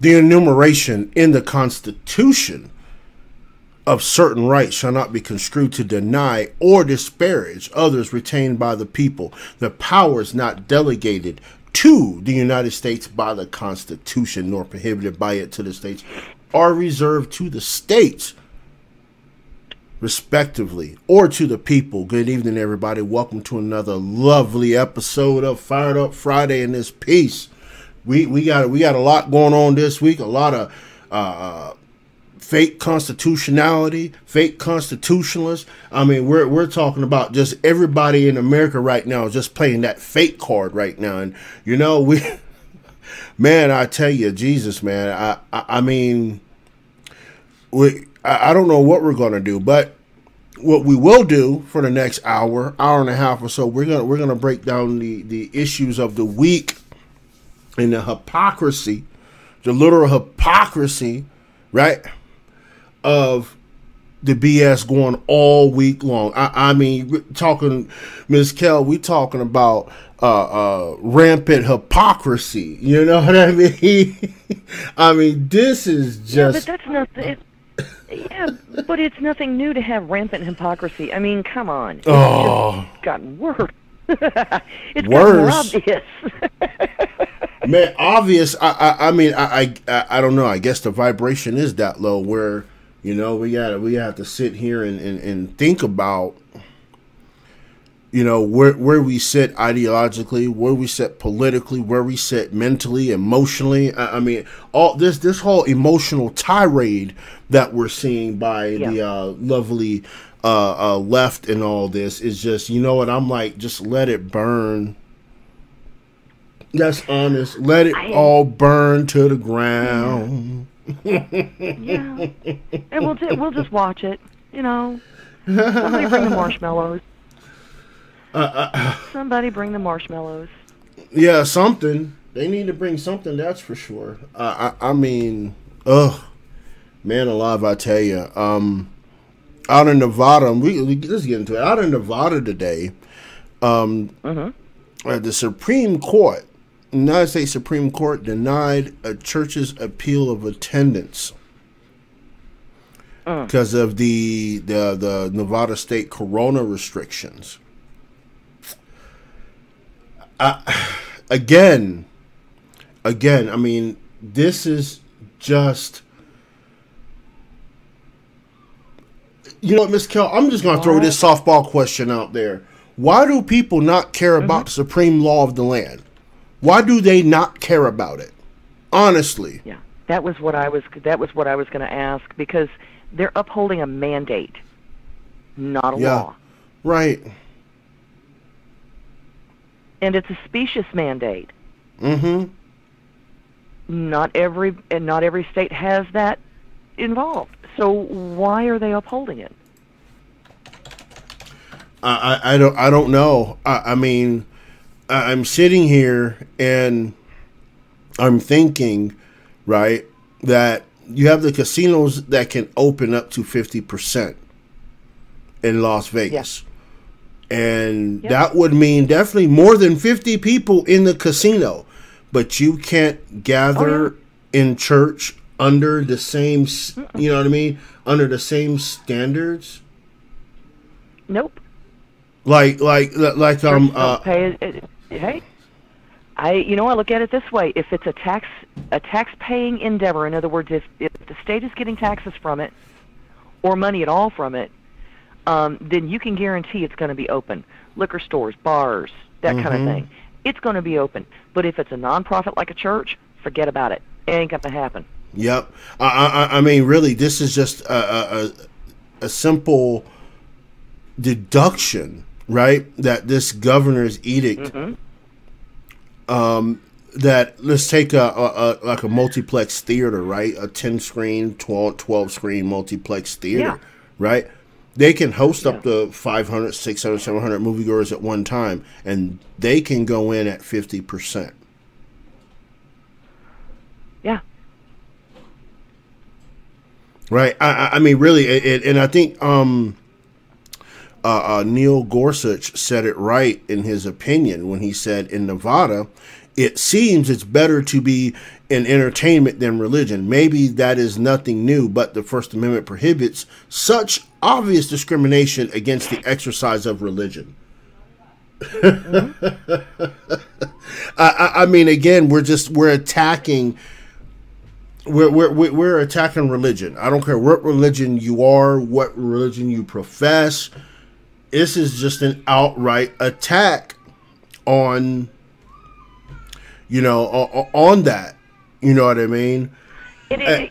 The enumeration in the Constitution of certain rights shall not be construed to deny or disparage others retained by the people. The powers not delegated to the United States by the Constitution, nor prohibited by it to the states, are reserved to the states, respectively, or to the people. Good evening, everybody. Welcome to another lovely episode of Fired Up Friday in this piece. We got a lot going on this week. A lot of fake constitutionality, fake constitutionalists. I mean, we're talking about just everybody in America right now is just playing that fake card right now. And you know, man, I tell you, Jesus, man, I mean, I don't know what we're gonna do, but what we will do for the next hour and a half or so, we're gonna break down the issues of the week and the hypocrisy, the literal hypocrisy, right, of the BS going all week long. I mean, talking, Ms. Kell, we talking about rampant hypocrisy. You know what I mean? I mean, this is just. Yeah, but that's not. Yeah, but it's nothing new to have rampant hypocrisy. I mean, come on. It's just gotten worse. It's gotten more obvious. Man, obvious. I mean, I don't know. I guess the vibration is that low where, you know, we have to sit here and think about, you know, where we sit ideologically, where we sit politically, where we sit mentally, emotionally. I mean, all this whole emotional tirade that we're seeing by the lovely left and all this is just, you know what, I'm like, just let it burn. That's honest. Let it all burn to the ground. Yeah, and we'll just watch it. You know, somebody bring the marshmallows. Somebody bring the marshmallows. Yeah, something. They need to bring something. That's for sure. I mean, man alive, I tell you. Out in Nevada, let's get into it. Out in Nevada today, the Supreme Court. United States Supreme Court denied a church's appeal of attendance because of the Nevada state corona restrictions. Again, I mean, this is just, you know what, Ms. Kell, I'm just going to throw this softball question out there. Why do people not care about the supreme law of the land? Why do they not care about it? Honestly. Yeah, that was what I was going to ask, because they're upholding a mandate, not a law. Right. And it's a specious mandate. Mm-hmm. Not every state has that involved. So why are they upholding it? I don't know. I mean, I'm sitting here and I'm thinking, right, that you have the casinos that can open up to 50% in Las Vegas. Yeah. And that would mean definitely more than 50 people in the casino. But you can't gather in church under the same, you know what I mean, under the same standards. Nope. Like hey, I look at it this way: if it's a tax-paying endeavor, in other words, if the state is getting taxes from it or money at all from it, then you can guarantee it's going to be open. Liquor stores, bars, that kind of thing. It's going to be open. But if it's a nonprofit like a church, forget about it. It ain't going to happen. Yep. I mean, really, this is just a simple deduction, right? That this governor's edict, that let's take a multiplex theater, right? A 10-screen, 12-screen multiplex theater, right? They can host up to 500, 600, 700 moviegoers at one time, and they can go in at 50%. Yeah. Right. I mean, really, and I think Neil Gorsuch said it right in his opinion when he said in Nevada, it seems it's better to be in entertainment than religion. Maybe that is nothing new, but the First Amendment prohibits such obvious discrimination against the exercise of religion. I mean, again, we're attacking. We're attacking religion. I don't care what religion you are, what religion you profess. This is just an outright attack on, on that. You know what I mean? It is.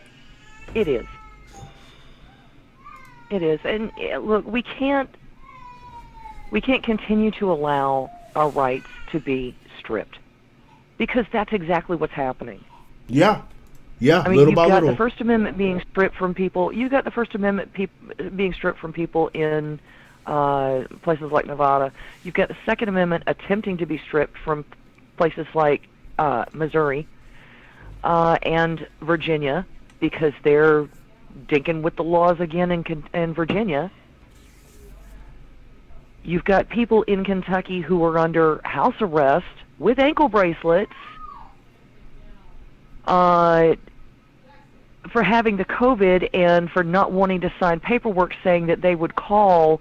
It is. And look, we can't continue to allow our rights to be stripped, because that's exactly what's happening. Yeah. I mean, little by little. You've got the First Amendment being stripped from people. You've got the First Amendment being stripped from people in places like Nevada. You've got the Second Amendment attempting to be stripped from places like Missouri and Virginia, because they're dinking with the laws again in Virginia. You've got people in Kentucky who are under house arrest with ankle bracelets for having the COVID and for not wanting to sign paperwork saying that they would call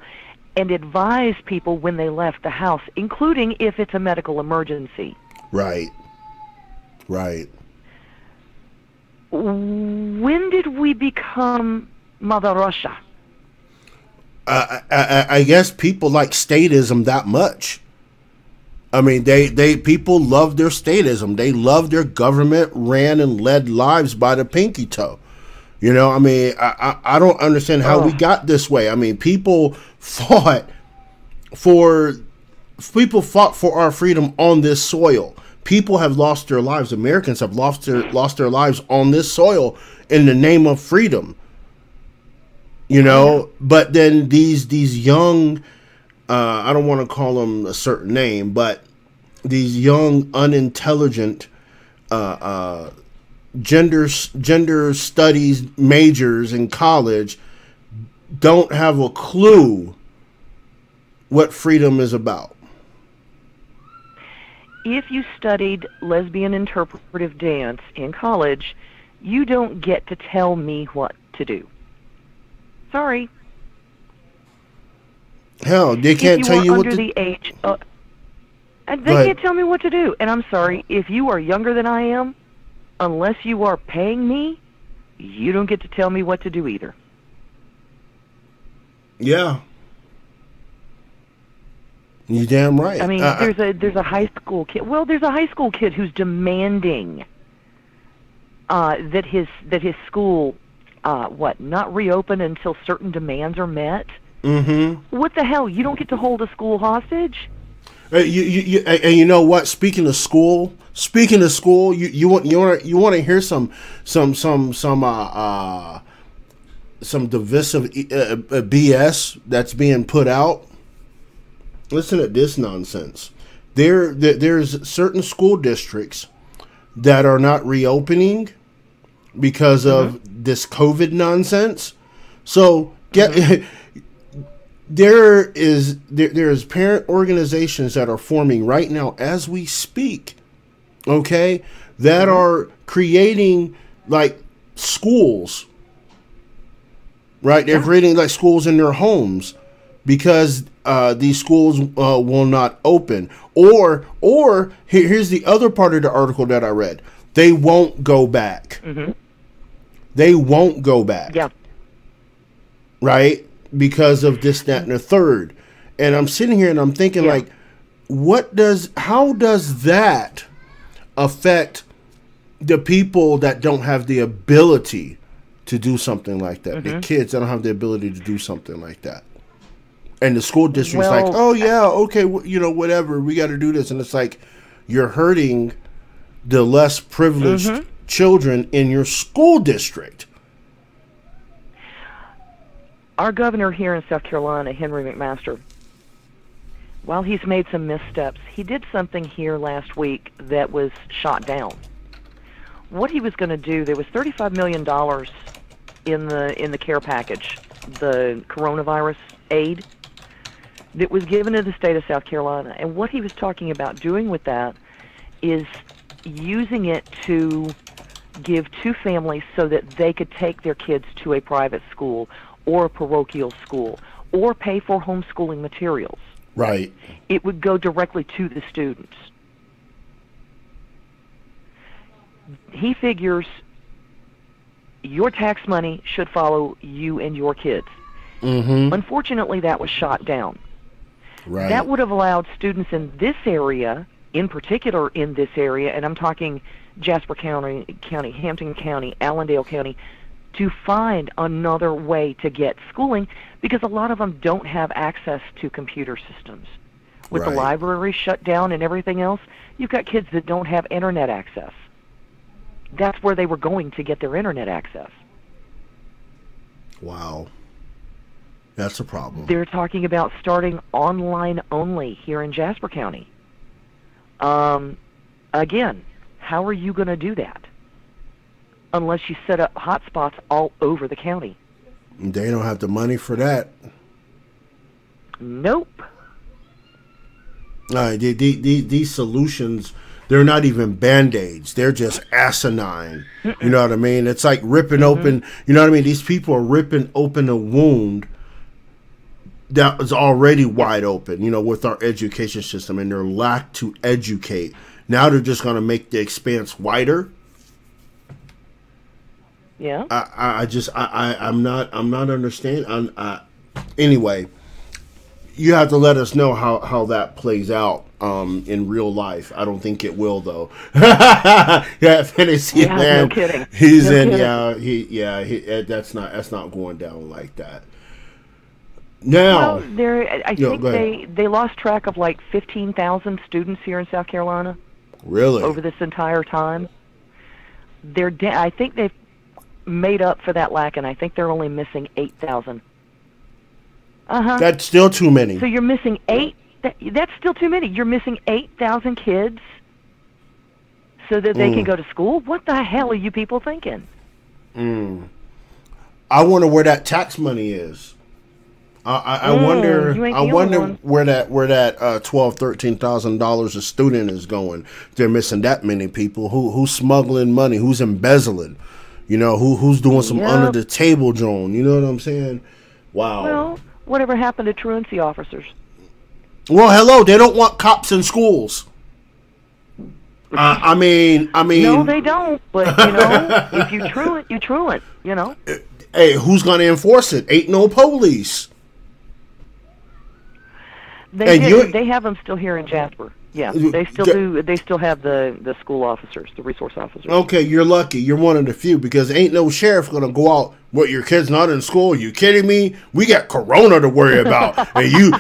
and advise people when they left the house, including if it's a medical emergency. Right. When did we become Mother Russia? I guess people like statism that much. I mean, people love their statism. They love their government ran and led lives by the pinky toe. I mean, I don't understand how we got this way. I mean, people fought for our freedom on this soil. People have lost their lives. Americans have lost their lives on this soil in the name of freedom. But then these young, I don't want to call them a certain name, but these young, unintelligent, gender studies majors in college don't have a clue what freedom is about. If you studied lesbian interpretive dance in college, you don't get to tell me what to do. Sorry. Hell, they can't tell you what to do. If you are under the age they can't tell me what to do. And I'm sorry, if you are younger than I am, unless you are paying me, you don't get to tell me what to do either. Yeah. You damn right. I mean, there's a high school kid. Well, there's a high school kid who's demanding that his school not reopen until certain demands are met. Mm-hmm. What the hell? You don't get to hold a school hostage? And you know what? Speaking of school, you want to hear some divisive BS that's being put out. Listen to this nonsense. There's certain school districts that are not reopening because of this COVID nonsense. So there's parent organizations that are forming right now as we speak, okay, that are creating like schools, right? They're creating like schools in their homes because these schools will not open. Or here's the other part of the article that I read. They won't go back. Mm-hmm. They won't go back. Yeah. Right? Because of this, that, and the third. And I'm sitting here and I'm thinking like, how does that affect the people that don't have the ability to do something like that? The kids that don't have the ability to do something like that. And the school district's like, oh yeah, okay, whatever, we got to do this. And it's like, you're hurting the less privileged children in your school district. Our governor here in South Carolina, Henry McMaster, while he's made some missteps, he did something here last week that was shot down. What he was going to do, there was $35 million in the care package, the coronavirus aid that was given to the state of South Carolina. And what he was talking about doing with that is using it to give to families so that they could take their kids to a private school or a parochial school or pay for homeschooling materials. Right. It would go directly to the students. He figures your tax money should follow you and your kids. Mm-hmm. Unfortunately, that was shot down. Right. That would have allowed students in this area, in particular in this area, and I'm talking Jasper County, Hampton County, Allendale County, to find another way to get schooling, because a lot of them don't have access to computer systems. With the library shut down and everything else, you've got kids that don't have internet access. That's where they were going to get their internet access. Wow. That's a problem. They're talking about starting online only here in Jasper County. Again, how are you going to do that? Unless you set up hotspots all over the county. They don't have the money for that. Nope. These solutions, they're not even Band-Aids. They're just asinine. You know what I mean? It's like ripping open, you know what I mean? These people are ripping open a wound that was already wide open, you know, with our education system and their lack to educate. Now they're just going to make the expanse wider. Yeah. I'm not understanding. Anyway, you have to let us know how that plays out in real life. I don't think it will, though. Yeah, fantasy man. No kidding. He's no in. Kidding. That's not going down like that. Now, I think they lost track of like 15,000 students here in South Carolina. Really? Over this entire time, I think they've made up for that lack, and I think they're only missing 8,000. That's still too many. So you're missing that's still too many. You're missing 8,000 kids so that they can go to school? What the hell are you people thinking? I wonder where that tax money is. I wonder where that $12,000-$13,000 a student is going. They're missing that many people. Who's smuggling money? Who's embezzling? You know, who's doing some under the table drone? You know what I'm saying? Wow. Well, whatever happened to truancy officers? Well, hello, they don't want cops in schools. I mean. No, they don't. But you know, if you truant, you truant. You know. Hey, who's gonna enforce it? Ain't no police. They have them still here in Jasper. Yeah, they still do. They still have the school officers, the resource officers. Okay, you're lucky. You're one of the few, because ain't no sheriff gonna go out. What, your kid's not in school? Are you kidding me? We got Corona to worry about, and you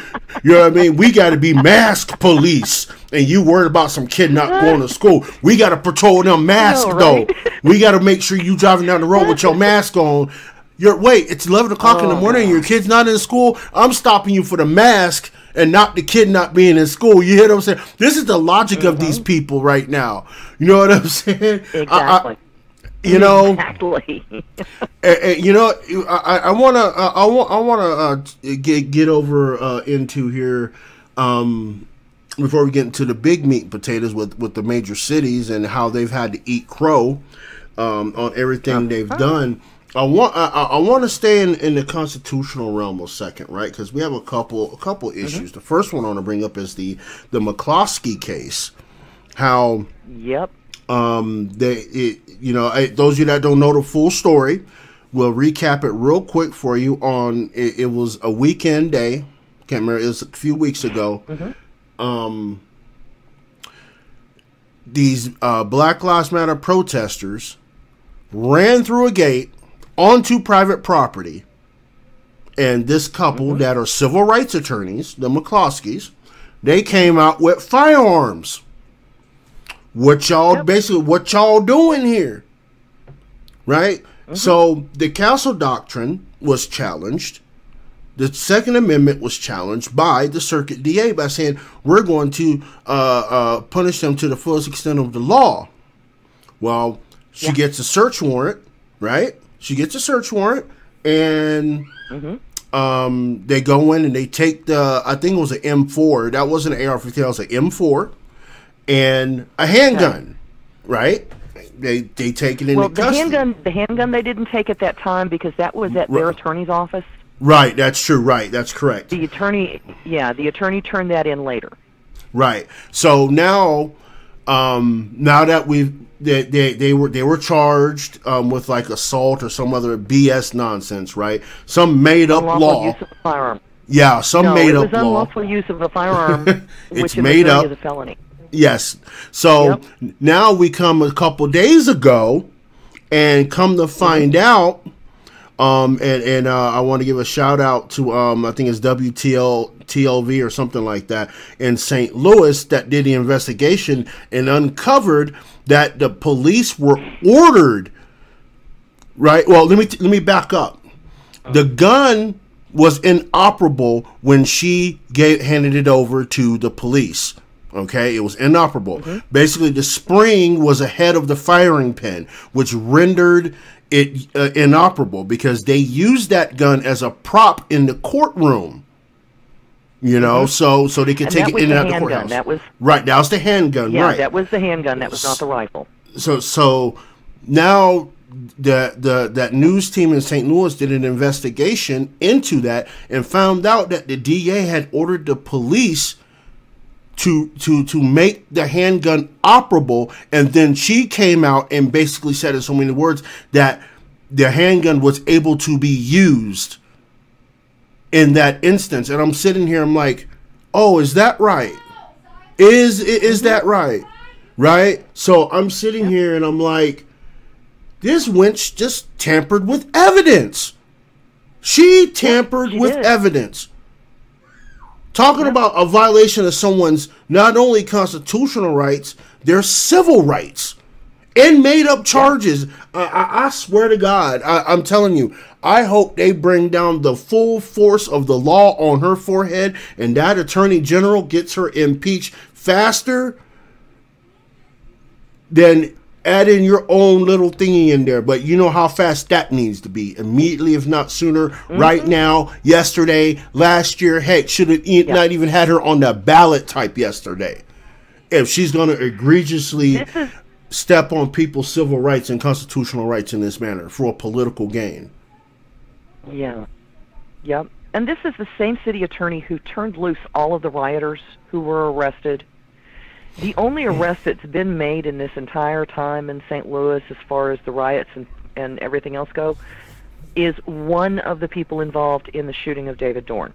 know what I mean? We got to be mask police, and you worried about some kid not going to school. We got to patrol them masks, though. We got to make sure you driving down the road with your mask on. It's 11 o'clock in the morning, and your kid's not in school. I'm stopping you for the mask and not the kid not being in school. You hear what I'm saying? This is the logic of these people right now. You know what I'm saying? Exactly. You know, exactly. You know, I wanna get over into here before we get into the big meat and potatoes with the major cities and how they've had to eat crow on everything they've done. I want to stay in the constitutional realm a second, right? Because we have a couple issues. The first one I want to bring up is the McCloskey case. How those of you that don't know the full story, we'll recap it real quick for you. It was a weekend day. Can't remember. It was a few weeks ago. These Black Lives Matter protesters ran through a gate onto private property, and this couple that are civil rights attorneys, the McCloskeys, they came out with firearms. What y'all doing here, right? So the Castle Doctrine was challenged. The Second Amendment was challenged by the circuit DA by saying we're going to punish them to the fullest extent of the law. Well, she gets a search warrant, right? She gets a search warrant, and they go in and they take I think it was an M4. That wasn't an AR-15. That was an M4 and a handgun, right? they take it into well, custody. The handgun they didn't take at that time because that was at their attorney's office. Right, that's true. Right, that's correct. The attorney turned that in later. Right. So now that they were charged with like assault or some other BS nonsense, right? Some made up law. Use of a firearm. Yeah, some made up law. It was unlawful use of a firearm, it's which in made up is a felony. Yes. So now we come a couple days ago, and come to find out. I want to give a shout out to I think it's TLV or something like that in St. Louis that did the investigation and uncovered that the police were ordered. Right. Well, let me back up. The gun was inoperable when she handed it over to the police. Okay, it was inoperable. Basically, the spring was ahead of the firing pin, which rendered it inoperable because they used that gun as a prop in the courtroom. You know, so they could take it in and out of the courthouse. That was right. That was the handgun. Yeah, right. That was the handgun. That was not the rifle. So now that news team in St. Louis did an investigation into that and found out that the DA had ordered the police to make the handgun operable, and then she came out and basically said in so many words that the handgun was able to be used in that instance. And I'm sitting here, I'm like, oh, is that right? Is that right? Right? So I'm sitting here and I'm like, this wench just tampered with evidence. She tampered with evidence. Talking about a violation of someone's not only constitutional rights, their civil rights, and made up charges. I swear to God, I'm telling you, I hope they bring down the full force of the law on her forehead, and that attorney general gets her impeached faster than add in your own little thingy in there. But you know how fast that needs to be. Immediately, if not sooner. Right now, yesterday, last year. Heck, should have not even had her on the ballot type yesterday. If she's going to egregiously step on people's civil rights and constitutional rights in this manner for a political gain. Yeah. Yep. And this is the same city attorney who turned loose all of the rioters who were arrested. The only arrest that's been made in this entire time in St. Louis as far as the riots and everything else go is one of the people involved in the shooting of David Dorn.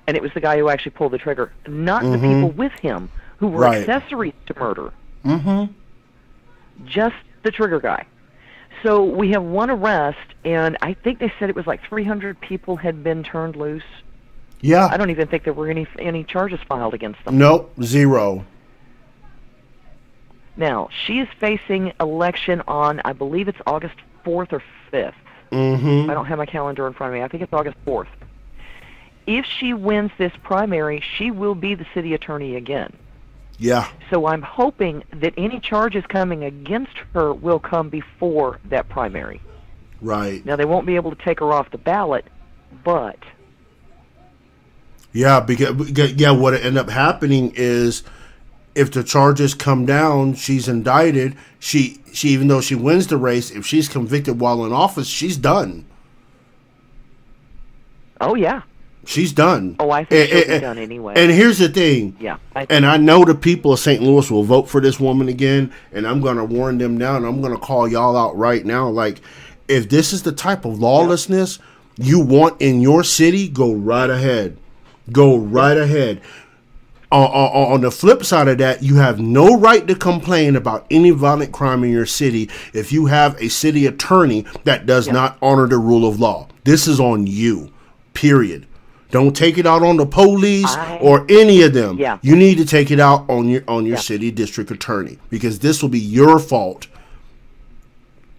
And it was the guy who actually pulled the trigger, not the people with him who were accessories to murder. Just the trigger guy. So we have one arrest, and I think they said it was like 300 people had been turned loose. Yeah. I don't even think there were any charges filed against them. Nope, zero. Now, she is facing election on, I believe it's August 4th or 5th. I don't have my calendar in front of me. I think it's August 4th. If she wins this primary, she will be the city attorney again. Yeah. So I'm hoping that any charges coming against her will come before that primary. Right. Now, they won't be able to take her off the ballot, but... Yeah, because what ended up happening is if the charges come down, she's indicted. She even though she wins the race, if she's convicted while in office, she's done. Oh, yeah. She's done. Oh, I think she'll be done anyway. And here's the thing. Yeah. I know the people of St. Louis will vote for this woman again, and I'm going to warn them now, and I'm going to call y'all out right now. Like, if this is the type of lawlessness you want in your city, go right ahead. Go right ahead. On the flip side of that, you have no right to complain about any violent crime in your city if you have a city attorney that does not honor the rule of law. This is on you, period. Don't take it out on the police or any of them. Yeah. You need to take it out on your city district attorney, because this will be your fault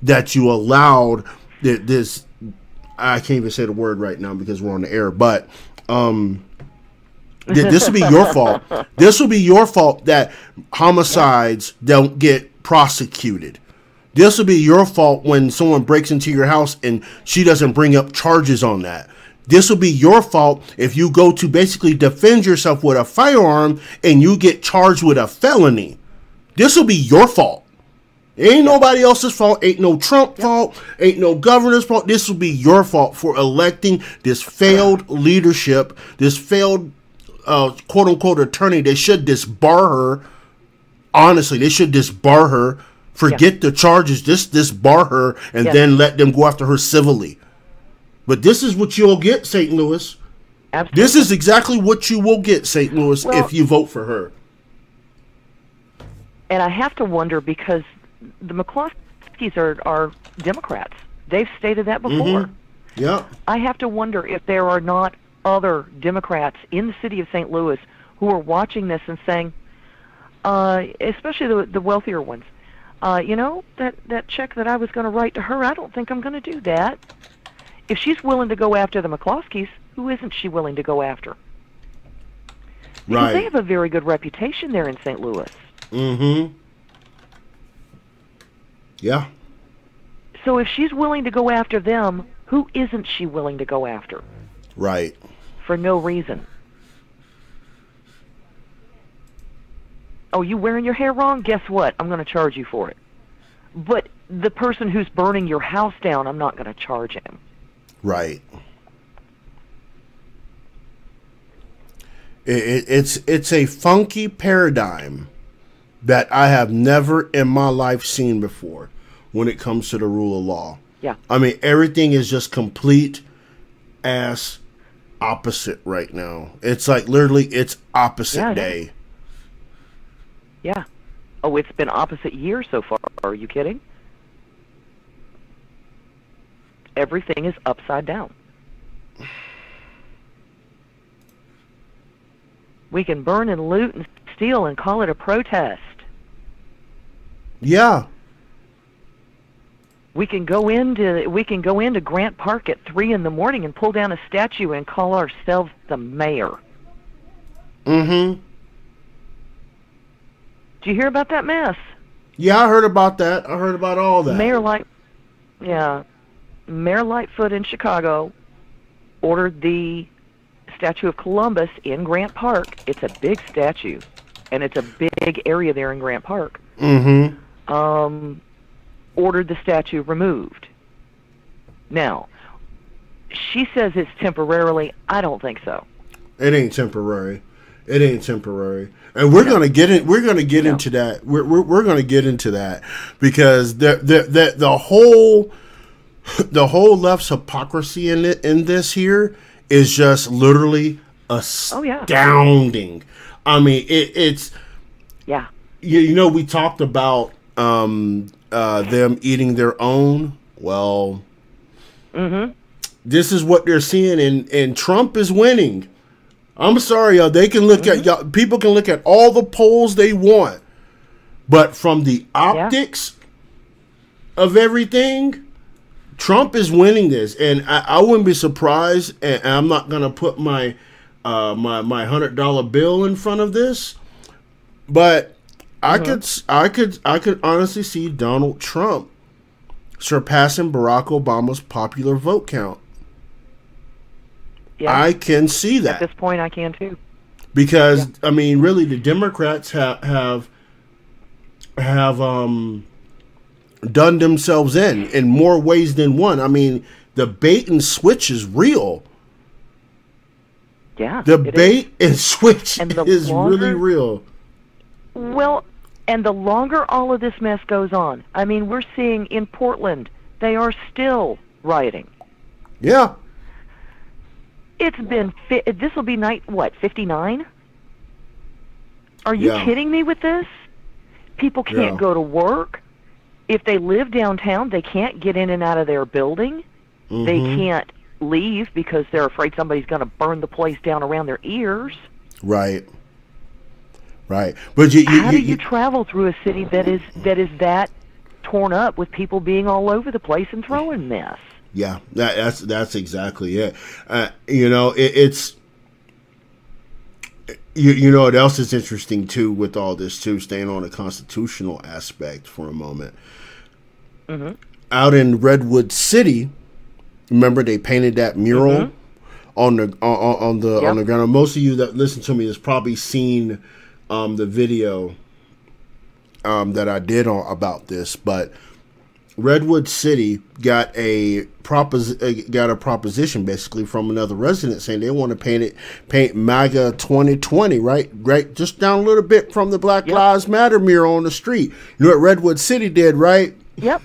that you allowed this. I can't even say the word right now because we're on the air, but this will be your fault. This will be your fault that homicides don't get prosecuted. This will be your fault when someone breaks into your house and she doesn't bring up charges on that. This will be your fault if you go to basically defend yourself with a firearm and you get charged with a felony. This will be your fault. It ain't nobody else's fault. Ain't no Trump fault. Ain't no governor's fault. This will be your fault for electing this failed leadership, this failed quote unquote attorney. They should disbar her. Honestly, they should disbar her. Forget the charges. Disbar her and then let them go after her civilly. But this is what you'll get, St. Louis. Absolutely. This is exactly what you will get, St. Louis, if you vote for her. And I have to wonder, because the McCloskeys are Democrats. They've stated that before. Mm-hmm. Yeah. I have to wonder if there are not other Democrats in the city of St. Louis who are watching this and saying, especially the wealthier ones, that check that I was going to write to her, I don't think I'm going to do that. If she's willing to go after the McCloskeys, who isn't she willing to go after? Because they have a very good reputation there in St. Louis. Mm-hmm. Yeah. So if she's willing to go after them, who isn't she willing to go after? Right. For no reason. Oh, you wearing your hair wrong? Guess what? I'm going to charge you for it. But the person who's burning your house down, I'm not going to charge him. Right. It's a funky paradigm that I have never in my life seen before when it comes to the rule of law. Yeah. I mean, everything is just complete ass opposite right now. It's like literally it's opposite day. Yeah. Oh, it's been opposite year so far. Are you kidding? Everything is upside down. We can burn and loot and steal and call it a protest. Yeah. We can go into Grant Park at 3 in the morning and pull down a statue and call ourselves the mayor. Mm-hmm. Did you hear about that mess? Yeah, I heard about that. I heard about all that. Mayor Lightfoot in Chicago ordered the statue of Columbus in Grant Park. It's a big statue, and it's a big area there in Grant Park. Mm-hmm. Ordered the statue removed. Now, she says it's temporarily. I don't think so. It ain't temporary. It ain't temporary. And we're gonna get in. We're gonna get into that. We're gonna get into that because the whole left's hypocrisy in this here is just literally astounding. I mean, it's you know, we talked about them eating their own. Well, this is what they're seeing, and Trump is winning. I'm sorry, y'all. They can look at y'all. People can look at all the polls they want, but from the optics of everything, Trump is winning this, and I wouldn't be surprised. And I'm not gonna put my my $100 bill in front of this, but I could honestly see Donald Trump surpassing Barack Obama's popular vote count. Yeah, I can see that. At this point, I can too. Because I mean, really, the Democrats have done themselves in more ways than one. I mean, the bait and switch is real. Yeah, the bait and switch is really real. Well, and the longer all of this mess goes on, I mean, we're seeing in Portland, they are still rioting. Yeah. It's been, this will be night, 59? Are you kidding me with this? People can't go to work. If they live downtown, they can't get in and out of their building. They can't leave because they're afraid somebody's going to burn the place down around their ears. Right. Right. But how do you travel through a city that is that torn up with people being all over the place and throwing mess? Yeah, that's exactly it. You know, it's you know what else is interesting too with all this too. Staying on the constitutional aspect for a moment. Out in Redwood City, remember they painted that mural on the ground. Most of you that listen to me has probably seen the video that I did on about this, but Redwood City got a proposition basically from another resident saying they want to paint MAGA 2020 right just down a little bit from the Black Lives Matter mural on the street. You know what Redwood City did, right? Yep.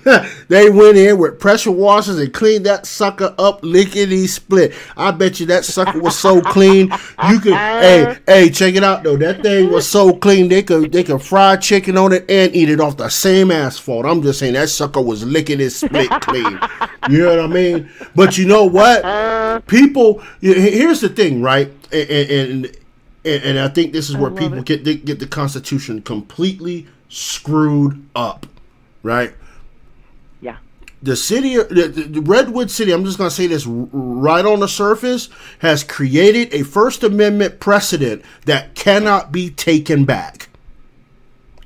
They went in with pressure washers and cleaned that sucker up lickety split. I bet you that sucker was so clean. You could hey, check it out though. That thing was so clean they could fry chicken on it and eat it off the same asphalt. I'm just saying that sucker was lickety split clean. You know what I mean? But you know what? People, here's the thing, right? And I think this is where people get the Constitution completely screwed up, right? The city, the Redwood City, I'm just going to say this right on the surface, has created a First Amendment precedent that cannot be taken back.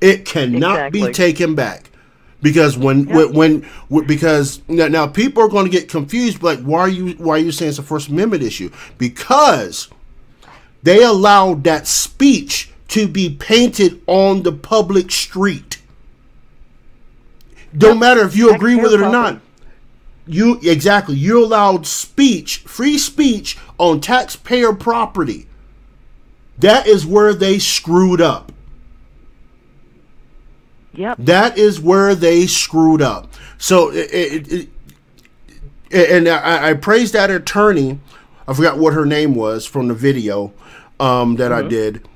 It cannot be taken back. Because because now people are going to get confused, like, why are you saying it's a First Amendment issue? Because they allowed that speech to be painted on the public street. Don't matter if you agree with it or not. You allowed free speech on taxpayer property. That is where they screwed up. Yep. That is where they screwed up. So, I praised that attorney. I forgot what her name was from the video that I did.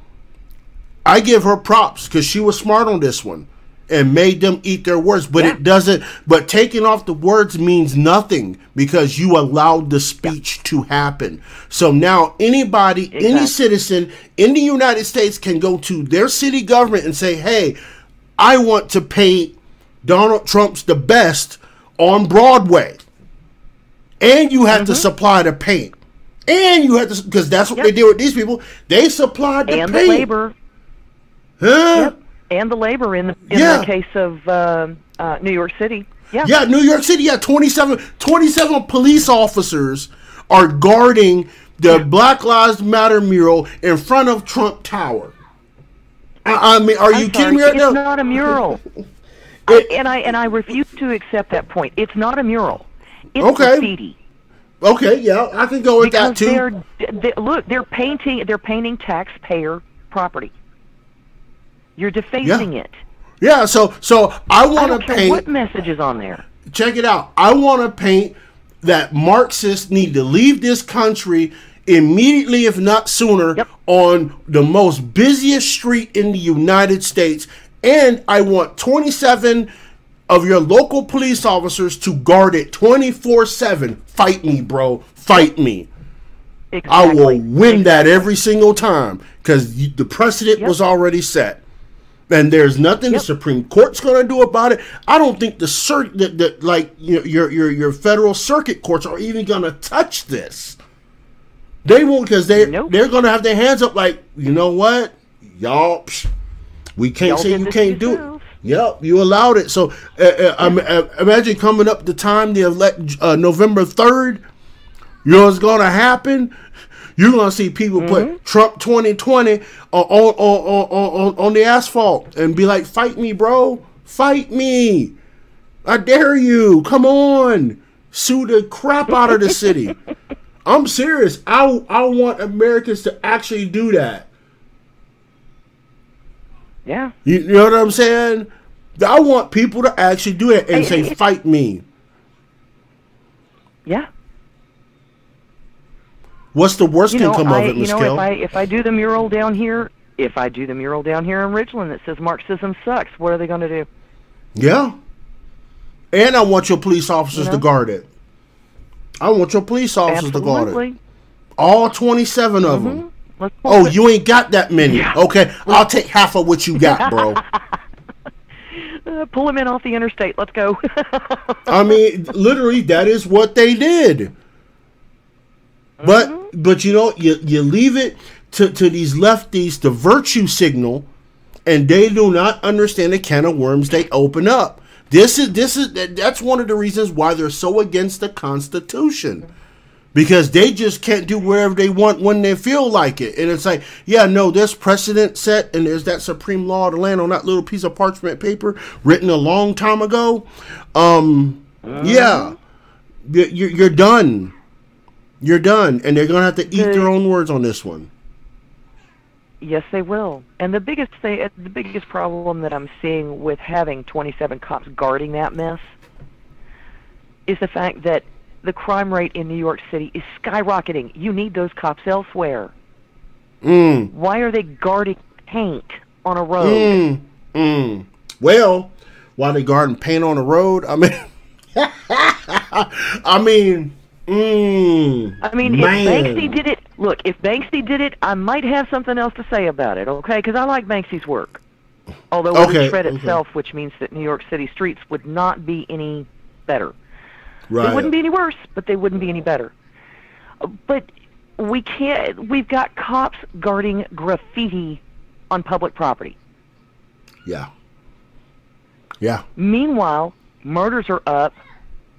I give her props because she was smart on this one and made them eat their words. But it doesn't. But taking off the words means nothing because you allowed the speech to happen. So now anybody, any citizen in the United States can go to their city government and say, hey, I want to paint Donald Trump's The Best on Broadway. And you have to supply the paint. And you have to, because that's what they did with these people. They supplied the paint. And the labor. Huh? Yep. And the labor in the case of New York City. Yeah. Yeah, New York City. Yeah, 27 police officers are guarding the Black Lives Matter mural in front of Trump Tower. I mean, are you kidding me right now? It's not a mural. And I refuse to accept that point. It's not a mural. It's graffiti. Okay, yeah, I can go with that too. They're painting taxpayer property. You're defacing it. Yeah, so I want to paint. What message is on there? Check it out. I want to paint that Marxists need to leave this country immediately, if not sooner, on the most busiest street in the United States. And I want 27 of your local police officers to guard it 24/7. Fight me, bro. Fight me. Exactly. I will win that every single time because the precedent was already set. And there's nothing the Supreme Court's going to do about it. I don't think your federal circuit courts are even going to touch this. They won't, because they're going to have their hands up like, you know what? Y'all, we can't say you can't do it. Yep, you allowed it. So imagine coming up the time they elect November 3rd. You know what's going to happen? You're going to see people put Trump 2020 on the asphalt and be like, fight me, bro. Fight me. I dare you. Come on. Sue the crap out of the city. I'm serious. I want Americans to actually do that. Yeah. You know what I'm saying? I want people to actually do it and say, fight me. Yeah. What's the worst can come of it, Ms. Kell? If I do the mural down here, in Richland that says Marxism sucks, what are they going to do? Yeah. And I want your police officers to guard it. I want your police officers to guard it. All 27 of them. Oh, you ain't got that many. Yeah. Okay, I'll take half of what you got, bro. Pull them in off the interstate. Let's go. I mean, literally, that is what they did. But you know, you leave it to these lefties to virtue signal, and they do not understand the can of worms they open up. That's one of the reasons why they're so against the Constitution. because they just can't do wherever they want when they feel like it. And it's like, yeah, no, there's precedent set, and there's that supreme law to land on that little piece of parchment paper written a long time ago. Yeah, you're done. You're done, and they're gonna have to eat their own words on this one. Yes, they will. And the biggest problem that I'm seeing with having 27 cops guarding that mess is the fact that the crime rate in New York City is skyrocketing. You need those cops elsewhere. Why are they guarding paint on a road? Well, why they guarding paint on a road? I mean, if Banksy did it, look, if Banksy did it, I might have something else to say about it, okay? Because I like Banksy's work. Although with the shred itself, which means that New York City streets would not be any better. Right. They wouldn't be any worse, but they wouldn't be any better. But we've got cops guarding graffiti on public property. Yeah. Yeah. Meanwhile, murders are up.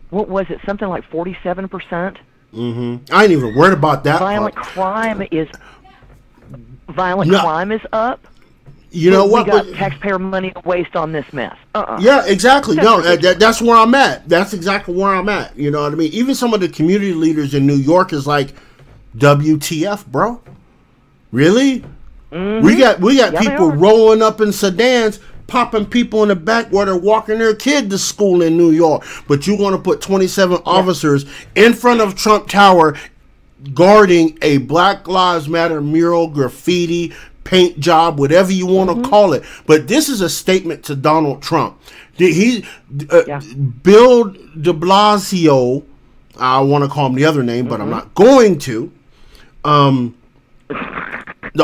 What was it? Something like 47%? I ain't even worried about that. Violent crime is up. You know what? We got taxpayer money to waste on this mess. Yeah, exactly. That's where I'm at. That's exactly where I'm at. You know what I mean? Even some of the community leaders in New York is like, WTF, bro? Really? We got people rolling up in sedans, popping people in the back while they're walking their kid to school in New York. But you want to put 27 officers in front of Trump Tower guarding a Black Lives Matter mural, graffiti, paint job, whatever you want to call it. But this is a statement to Donald Trump. Bill de Blasio, I want to call him the other name, but I'm not going to. The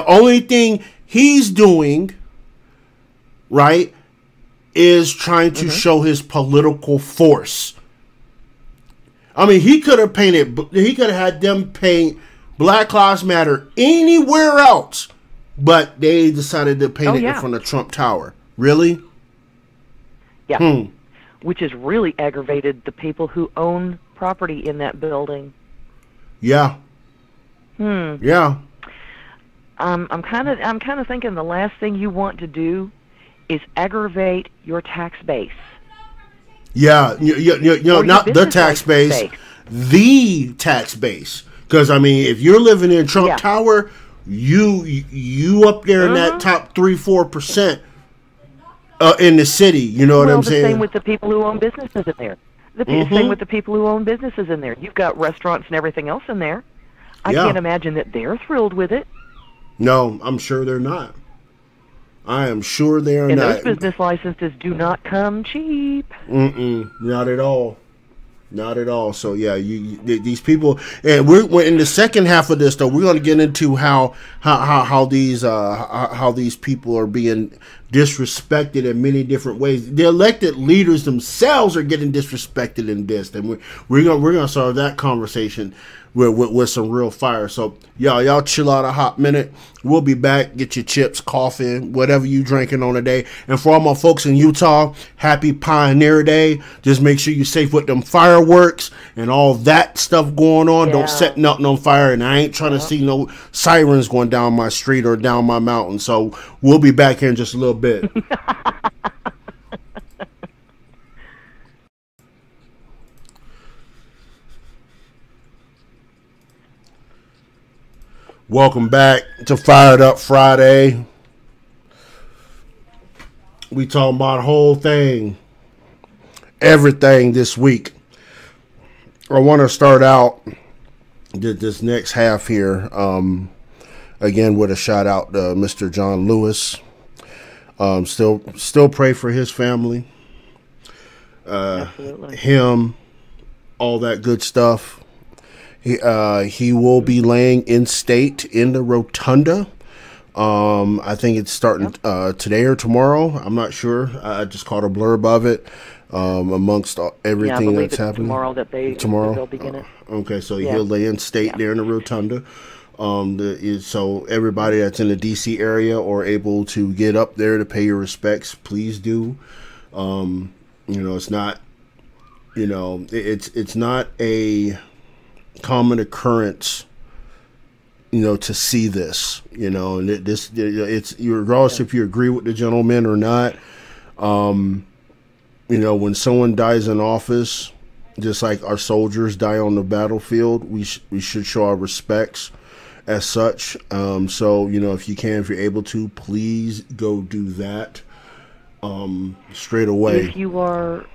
only thing he's doing, right, is trying to show his political force. I mean, he could have had them paint Black Lives Matter anywhere else, but they decided to paint it in front of Trump Tower. Really? Yeah. Which has really aggravated the people who own property in that building. Yeah. Yeah. I'm kind of thinking the last thing you want to do is aggravate your tax base. Yeah, not the tax base, the tax base. Because I mean, if you're living in Trump Tower, you up there in that top 3-4% in the city. You know what I'm saying? The same with the people who own businesses in there. The same with the people who own businesses in there. You've got restaurants and everything else in there. I can't imagine that they're thrilled with it. No, I'm sure they're not. I am sure they are not. And those business licenses do not come cheap. Not at all. Not at all. So yeah, these people, and we're in the second half of this though. We're going to get into how these people are being disrespected in many different ways. The elected leaders themselves are getting disrespected in this, and we're gonna start that conversation with some real fire. So y'all chill out a hot minute. We'll be back. Get your chips, coffee, whatever you drinking on the day. And for all my folks in Utah, happy Pioneer Day. Just make sure you're safe with them fireworks and all that stuff going on. Don't set nothing on fire. And I ain't trying to see no sirens going down my street or down my mountain. So we'll be back here in just a little bit. Welcome back to Fired Up Friday. We talking about the whole thing, everything this week. I want to start out this next half here, again with a shout out to Mr. John Lewis. Still pray for his family, him, all that good stuff. He will be laying in state in the rotunda. I think it's starting today or tomorrow. I'm not sure. I just caught a blurb of it amongst everything that's happening. Tomorrow they'll begin it. Okay, so he'll lay in state there in the rotunda. So everybody that's in the D.C. area or able to get up there to pay your respects, please do. It's not. It's not a common occurrence, to see this, and it's regardless if you agree with the gentleman or not. When someone dies in office, just like our soldiers die on the battlefield, we should show our respects as such. So, if you can, if you're able to, please go do that straight away. If you are...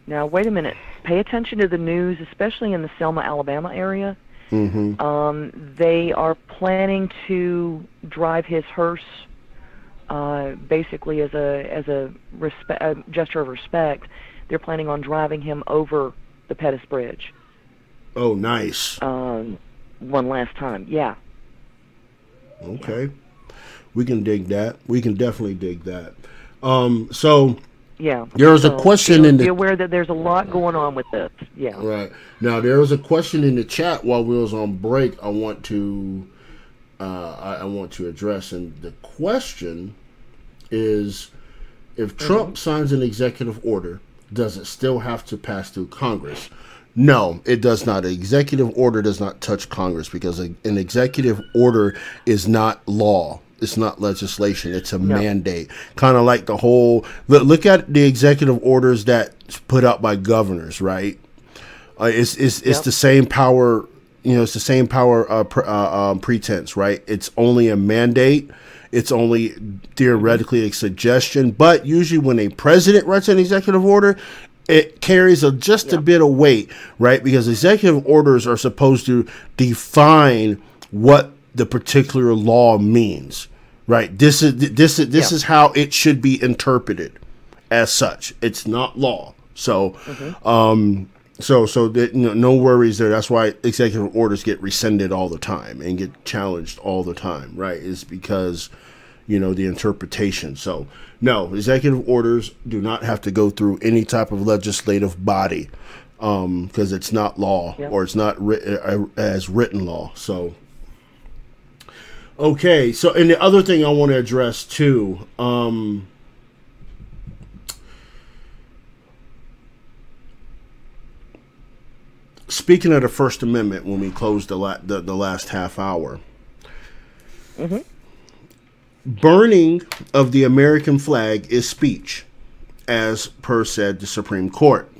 Now, wait a minute. Pay attention to the news, especially in the Selma, Alabama area. Mm-hmm. They are planning to drive his hearse, basically as a gesture of respect. They're planning on driving him over the Pettus Bridge. Oh, nice. One last time, yeah. Okay. Yeah. We can dig that. We can definitely dig that. So... Yeah. There was a question in the... Be aware that there's a lot going on with this. Yeah. Right. Now, there was a question in the chat while we was on break I want to address. And the question is, if Trump signs an executive order, does it still have to pass through Congress? No, it does not. An executive order does not touch Congress because an executive order is not law. It's not legislation. It's a mandate. Kind of like the whole... Look at the executive orders that's put out by governors, right? It's the same power... it's the same power pretense, right? It's only a mandate. It's only theoretically a suggestion. But usually when a president writes an executive order, it carries just a bit of weight, right? Because executive orders are supposed to define what the particular law means, right? This is how it should be interpreted as such. It's not law. So, no worries there. That's why executive orders get rescinded all the time and get challenged all the time, right? It's because, the interpretation. So, no, executive orders do not have to go through any type of legislative body because it's not law or it's not as written law. So, okay, so and the other thing I want to address too, speaking of the First Amendment, when we closed the last half hour, burning of the American flag is speech, as per said the Supreme Court.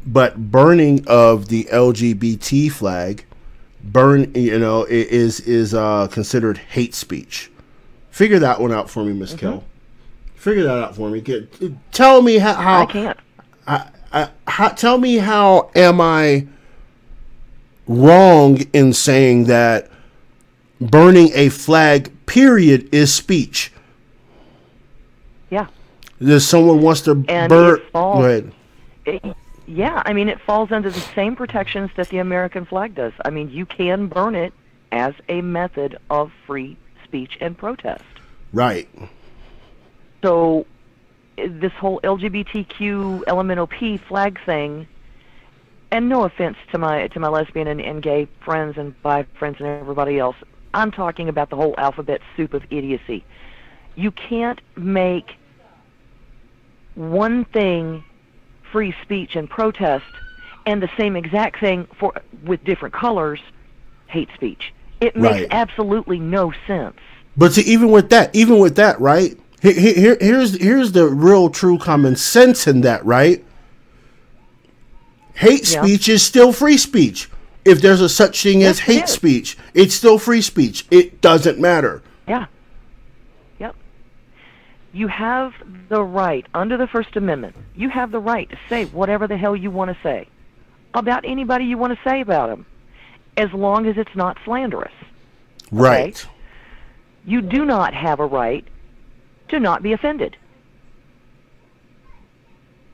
But burning of the LGBT flag is considered hate speech. Figure that one out for me, Miss Kell. Figure that out for me. Tell me how I can't. tell me how am I wrong in saying that burning a flag, period, is speech? Yeah. There's someone wants to burn. Go ahead. Yeah, I mean, it falls under the same protections that the American flag does. I mean, you can burn it as a method of free speech and protest. Right. So this whole LGBTQ LMNOP flag thing, and no offense to my lesbian and gay friends and bi friends and everybody else, I'm talking about the whole alphabet soup of idiocy. You can't make one thing free speech and protest and the same exact thing with different colors hate speech. It makes absolutely no sense. But see, even with that, right? Here's the real true common sense in that, right? Hate speech is still free speech. If there's a such thing as hate speech, it's still free speech. It doesn't matter. Yeah. Yep. You have the right, under the First Amendment, you have the right to say whatever the hell you want to say about anybody you want to say about them, as long as it's not slanderous. Right. Okay? You do not have a right to not be offended.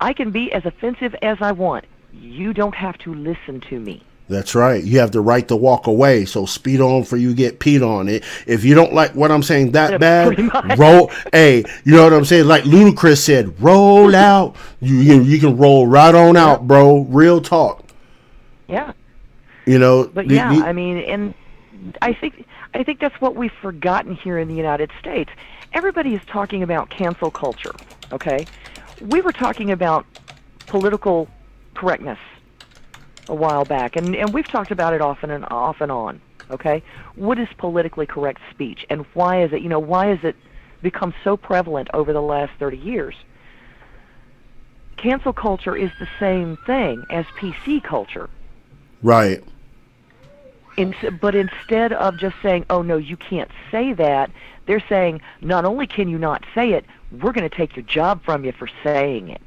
I can be as offensive as I want. You don't have to listen to me. That's right. You have the right to walk away. So speed on for you get peed on. It. If you don't like what I'm saying that bad, roll. Hey, you know what I'm saying? Like Ludacris said, roll out. You can roll right on out, bro. Real talk. Yeah. But I mean, and I think that's what we've forgotten here in the United States. Everybody is talking about cancel culture. Okay, we were talking about political correctness a while back, and we've talked about it off and on. Okay, what is politically correct speech, and why is it become so prevalent over the last 30 years? Cancel culture is the same thing as PC culture. Right. But instead of just saying, "Oh no, you can't say that," they're saying, "Not only can you not say it, we're going to take your job from you for saying it."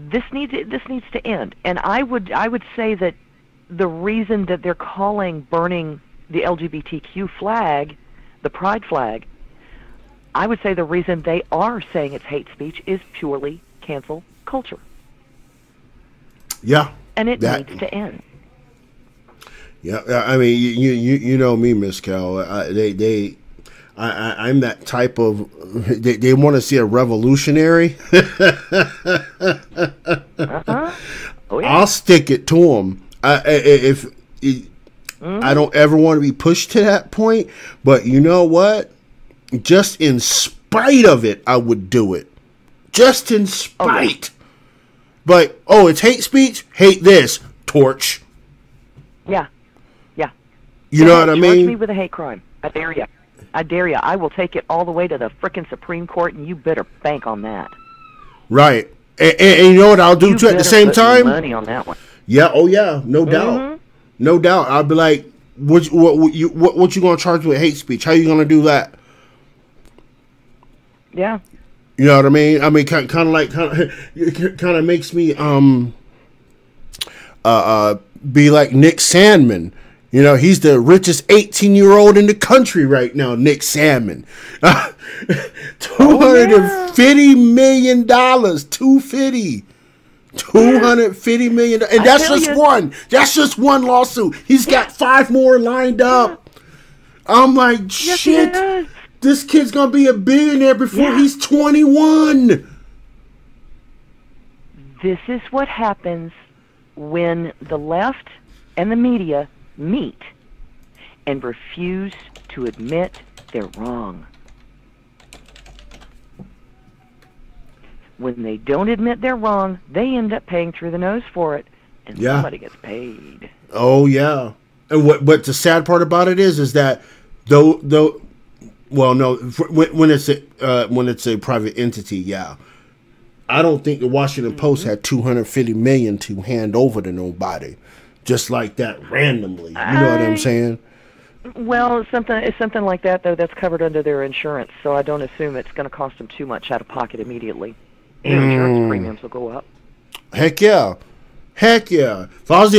This needs to end, and I would say that the reason that they're calling burning the LGBTQ flag, the pride flag, I would say the reason they are saying it's hate speech is purely cancel culture. Yeah, and it needs to end. Yeah, I mean, you know me, Miss Cal. I'm that type of. They want to see a revolutionary. Oh, yeah. I'll stick it to them. I don't ever want to be pushed to that point, but you know what? Just in spite of it, I would do it. Just in spite. But it's hate speech. Hate this. Torch. Yeah. You know what I mean? Charge me with a hate crime. I dare you. I will take it all the way to the frickin' Supreme Court, and you better bank on that. Right. And you know what I'll do too at the same time? Money on that one. Yeah. Oh yeah. No doubt. No doubt. I'll be like, what you gonna charge me with hate speech? How you gonna do that? Yeah. You know what I mean? I mean, kind of makes me be like Nick Sandman. You know, he's the richest 18-year-old in the country right now, Nick Sandman. $250 million. $250 million. And that's just one. That's just one lawsuit. He's got 5 more lined up. I'm like, shit. This kid's going to be a billionaire before he's 21. This is what happens when the left and the media meet and refuse to admit they're wrong. When they don't admit they're wrong, they end up paying through the nose for it, and somebody gets paid. Oh yeah, and but the sad part about it is that when it's a private entity, I don't think the Washington Post had $250 million to hand over to nobody. Just like that, randomly. You know what I'm saying? Well, it's something like that, though, that's covered under their insurance, so I don't assume it's going to cost them too much out of pocket immediately. Their insurance premiums will go up. Heck yeah. If I was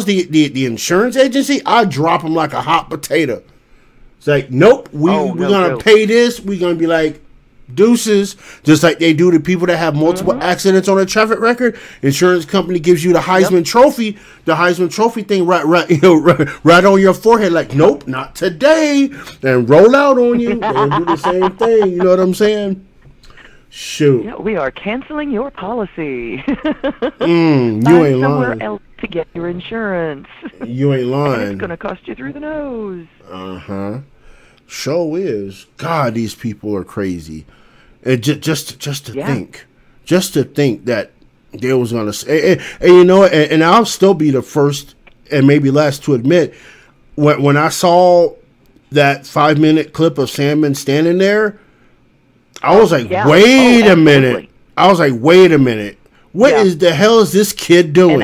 the insurance agency, I'd drop them like a hot potato. It's like, nope, we're going to pay this. We're going to be like, deuces, just like they do to people that have multiple accidents on a traffic record. Insurance company gives you the Heisman Trophy, thing right on your forehead. Like, nope, not today, and roll out on you and do the same thing. You know what I'm saying? Shoot. Yeah, we are canceling your policy. You ain't lying. Somewhere else to get your insurance. You ain't lying. And it's gonna cost you through the nose. Show is. God, these people are crazy. And just to think that they was gonna say, and you know, and I'll still be the first and maybe last to admit, when I saw that 5-minute clip of Sandman standing there, I was like, wait a minute. I was like, wait a minute. What is the hell is this kid doing?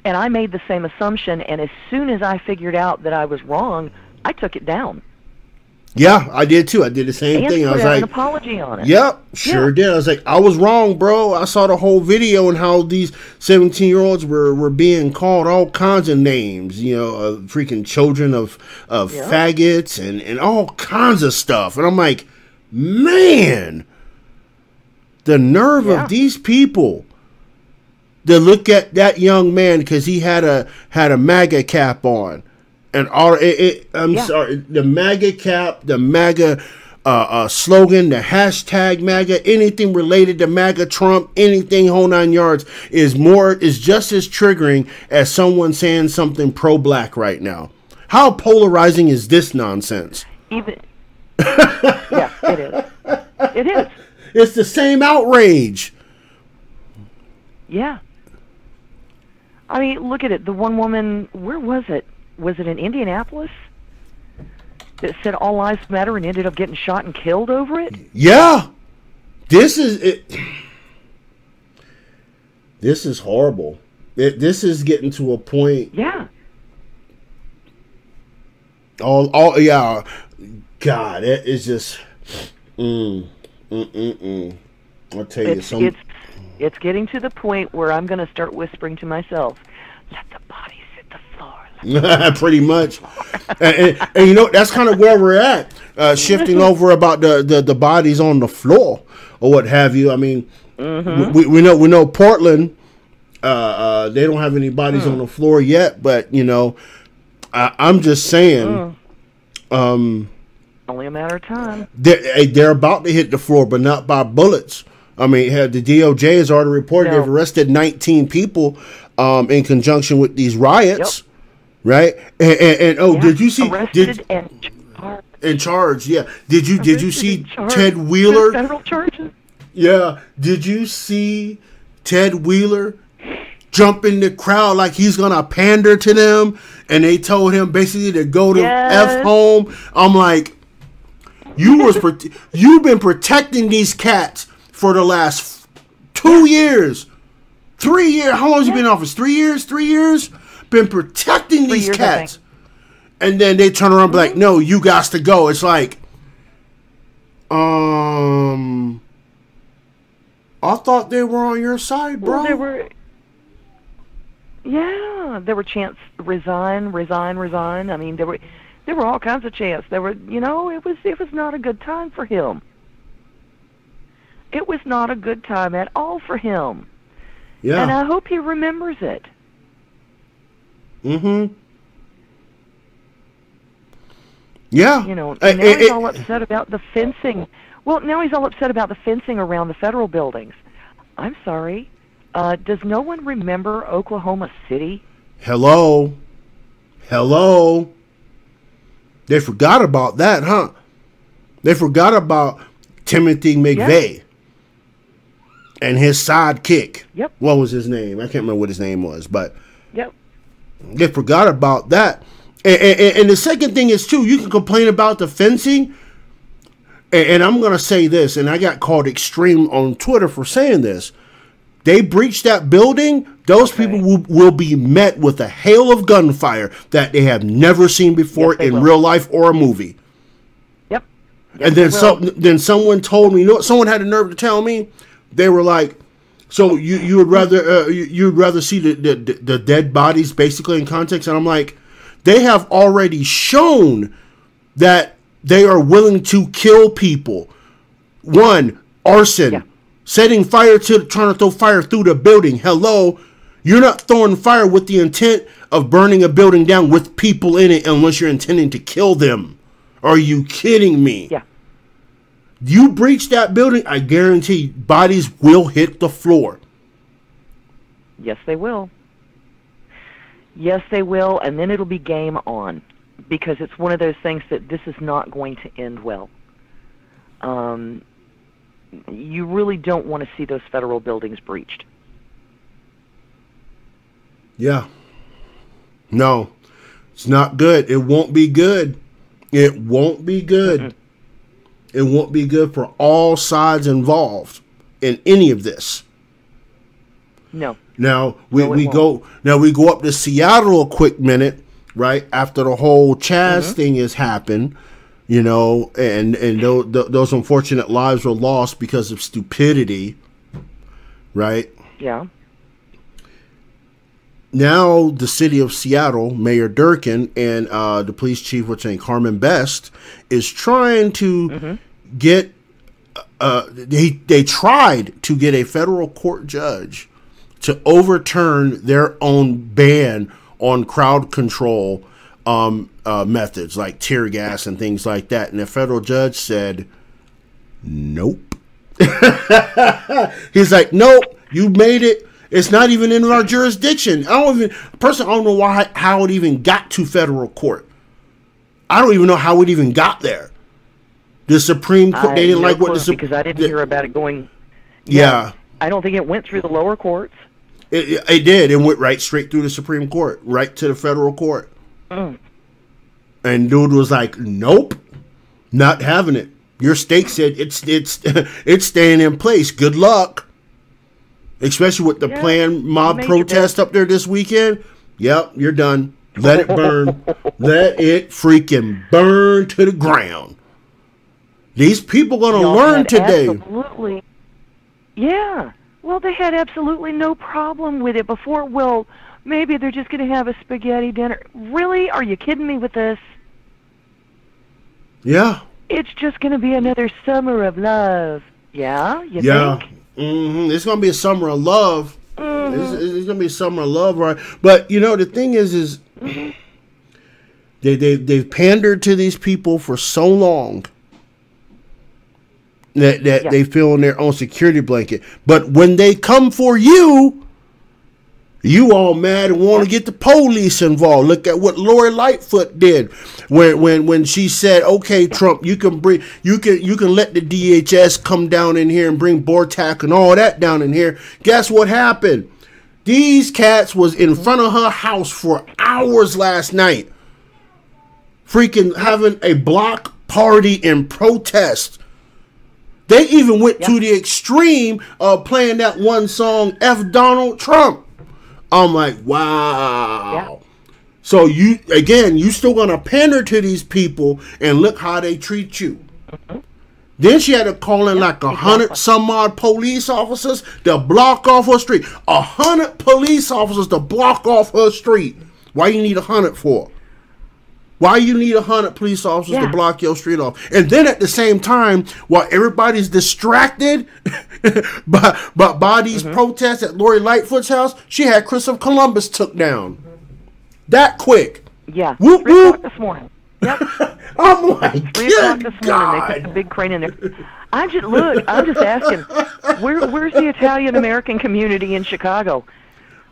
And I made the same assumption, and as soon as I figured out that I was wrong, I took it down. Yeah, I did too. I did the same thing. I was like, an apology on it. Yep, sure did. I was like, I was wrong, bro. I saw the whole video and how these 17-year-olds were being called all kinds of names, you know, freaking children of faggots and all kinds of stuff. And I'm like, man, the nerve of these people to look at that young man because he had a MAGA cap on. And sorry, the MAGA cap, the MAGA slogan, the hashtag MAGA, anything related to MAGA Trump, anything whole 9 yards is just as triggering as someone saying something pro-black right now. How polarizing is this nonsense? It is. It is. It's the same outrage. Yeah. I mean, look at it. The one woman, where was it? Was it in Indianapolis? That said all lives matter and ended up getting shot and killed over it? Yeah. This is it. This is horrible. This is getting to a point. Yeah. Yeah. God, it is just. I'll tell you something. It's getting to the point where I'm going to start whispering to myself, let the bodies hit the floor. Pretty much. and you know, that's kind of where we're at. Shifting over about the bodies on the floor or what have you. I mean, we know Portland, they don't have any bodies on the floor yet, but, you know, I'm just saying. Only a matter of time. They're about to hit the floor, but not by bullets. I mean, the DOJ has already reported they've arrested 19 people in conjunction with these riots, right? And did you see arrested and charged? In charge, yeah. Did you see Ted Wheeler? Federal charges. Yeah. Did you see Ted Wheeler jump in the crowd like he's gonna pander to them, and they told him basically to go to F home? I'm like, you've been protecting these cats for the last 2 years, 3 years. How long has he been in office? 3 years? 3 years? Been protecting these cats. And then they turn around and be like, no, you got to go. It's like, I thought they were on your side, bro. Well, there were chants, resign. I mean, there were all kinds of chants. There were, you know, it was not a good time for him. It was not a good time at all for him. Yeah. And I hope he remembers it. Yeah. You know, now he's all upset about the fencing. Well, now he's all upset about the fencing around the federal buildings. I'm sorry. Does no one remember Oklahoma City? Hello. They forgot about that, huh? They forgot about Timothy McVeigh and his sidekick. Yep. What was his name? I can't remember what his name was, but they forgot about that. And the second thing is, too, you can complain about the fencing, and I'm going to say this, and I got called extreme on Twitter for saying this. They breached that building, those people will be met with a hail of gunfire that they have never seen before in real life or a movie. Yep. And then someone told me, you know what, someone had the nerve to tell me, they were like, so you would rather see the dead bodies basically in context? And I'm like, they have already shown that they are willing to kill people. One, arson, setting fire trying to throw fire through the building. Hello, you're not throwing fire with the intent of burning a building down with people in it unless you're intending to kill them. Are you kidding me? Yeah. You breach that building, I guarantee bodies will hit the floor. Yes, they will. Yes, they will, and then it'll be game on, because it's one of those things that this is not going to end well. You really don't want to see those federal buildings breached. Yeah. No, it's not good. It won't be good. It won't be good. Mm-mm. It won't be good for all sides involved in any of this. No. Now we go up to Seattle a quick minute, right? After the whole Chaz thing has happened, you know, and those unfortunate lives were lost because of stupidity, right? Yeah. Now the city of Seattle, Mayor Durkin and the police chief, which I think Harmon Best, is trying to get. They tried to get a federal court judge to overturn their own ban on crowd control methods like tear gas and things like that, and the federal judge said, "Nope." He's like, "Nope, you made it. It's not even in our jurisdiction. I don't know how it even got to federal court. I don't even know how it even got there. The Supreme Court, they didn't like what the because I didn't hear about it going. Yeah. I don't think it went through the lower courts. It did. It went right straight through the Supreme Court, right to the federal court. And dude was like, "Nope, not having it. Your state said it's staying in place. Good luck." Especially with the planned mob protest up there this weekend. Yep, you're done. Let it burn. Let it freaking burn to the ground. These people gonna learn today. Absolutely. Yeah. Well, they had absolutely no problem with it before. Well, maybe they're just going to have a spaghetti dinner. Really? Are you kidding me with this? Yeah. It's just going to be another summer of love. Yeah? You think? It's going to be a summer of love. It's going to be a summer of love, right? But, you know, the thing is they've pandered to these people for so long that they feel in their own security blanket. But when they come for you, you all mad and want to get the police involved. Look at what Lori Lightfoot did when she said, "Okay, Trump, you can let the DHS come down in here and bring Bortak and all that down in here." Guess what happened? These cats was in front of her house for hours last night, freaking having a block party in protest. They even went to the extreme of playing that one song, F Donald Trump. I'm like, wow. Yeah. So you still gonna pander to these people and look how they treat you. Then she had to call in like 100 some odd police officers to block off her street. 100 police officers to block off her street. Why you need 100 for? Why you need 100 police officers to block your street off? And then at the same time, while everybody's distracted by these protests at Lori Lightfoot's house, she had Christopher Columbus took down. That quick. Yeah. Whoop, 3 o'clock this morning. Yep. I'm like, 3 o'clock this morning. They put the big crane in there. I'm just asking, where's the Italian American community in Chicago?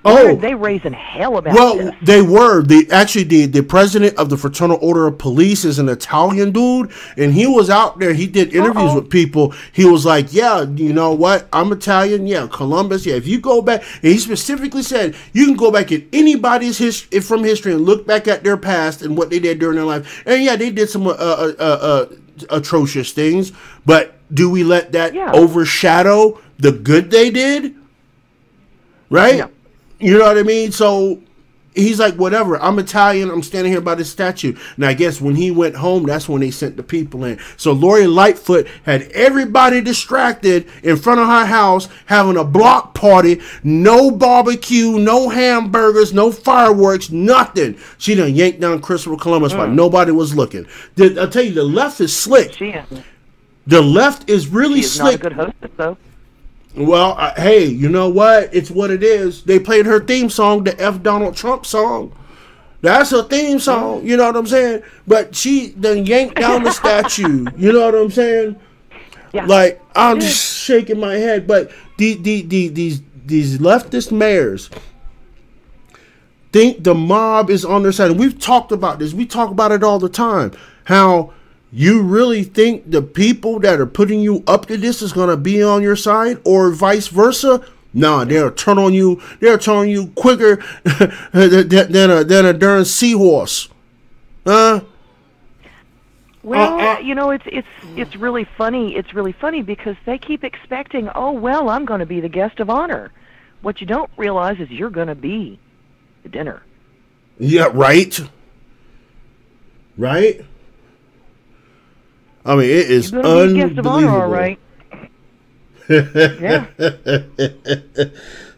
Why are they raising hell about this? Well, they were. The president of the Fraternal Order of Police is an Italian dude, and he was out there. He did interviews with people. He was like, yeah, you know what? I'm Italian. Yeah, Columbus. Yeah, if you go back, and he specifically said, you can go back at anybody's from history and look back at their past and what they did during their life. And yeah, they did some atrocious things, but do we let that overshadow the good they did? Right? No. You know what I mean? So he's like, whatever. I'm Italian. I'm standing here by this statue. And I guess when he went home, that's when they sent the people in. So Lori Lightfoot had everybody distracted in front of her house, having a block party. No barbecue, no hamburgers, no fireworks, nothing. She done yanked down Christopher Columbus while nobody was looking. I'll tell you, the left is slick. The left is really slick. Not a good hostess, though. Well, hey, you know what? It's what it is. They played her theme song, the F Donald Trump song. That's her theme song. You know what I'm saying? But she done yanked down the statue. You know what I'm saying? Yeah. Like, I'm just shaking my head. But these leftist mayors think the mob is on their side. And we've talked about this. We talk about it all the time. How you really think the people that are putting you up to this is going to be on your side, or vice versa? No, they'll turn on you. They'll turn on you quicker than a darn seahorse. Well, you know, it's really funny. It's really funny because they keep expecting, oh well, I'm going to be the guest of honor. What you don't realize is you're going to be the dinner. Yeah, right. Right. I mean, it is unbelievable. Honor, all right. Yeah.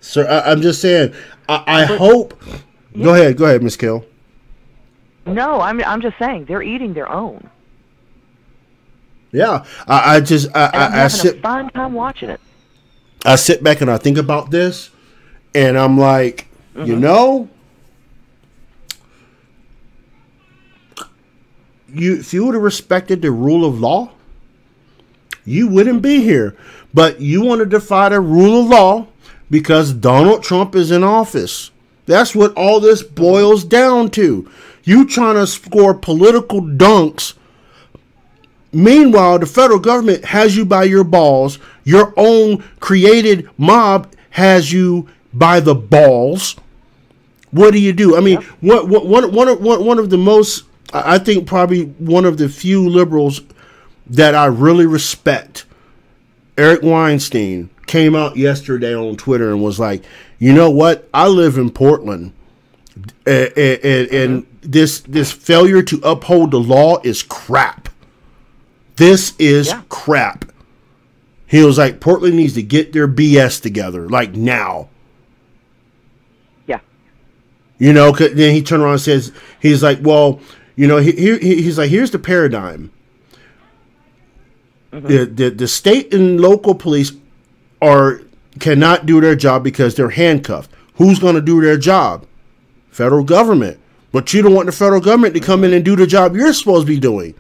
So I'm just saying. I hope. Yeah. Go ahead, Miss Kill. No, I'm just saying they're eating their own. Yeah, I sit. A fun time watching it. I sit back and I think about this, and I'm like, you know. If you would have respected the rule of law, you wouldn't be here. But you want to defy the rule of law because Donald Trump is in office. That's what all this boils down to. You trying to score political dunks Meanwhile, the federal government has you by your balls. Your own created mob has you by the balls. What do? I mean, one of the most, I think probably one of the few liberals that I really respect, Eric Weinstein, came out yesterday on Twitter and was like, you know what? I live in Portland, and this failure to uphold the law is crap. This is crap. He was like, Portland needs to get their BS together, like now. Yeah. You know, then he turned around and says, he's like, well, you know, he's like, here's the paradigm. The state and local police cannot do their job because they're handcuffed. Who's going to do their job? Federal government. But you don't want the federal government to come in and do the job you're supposed to be doing.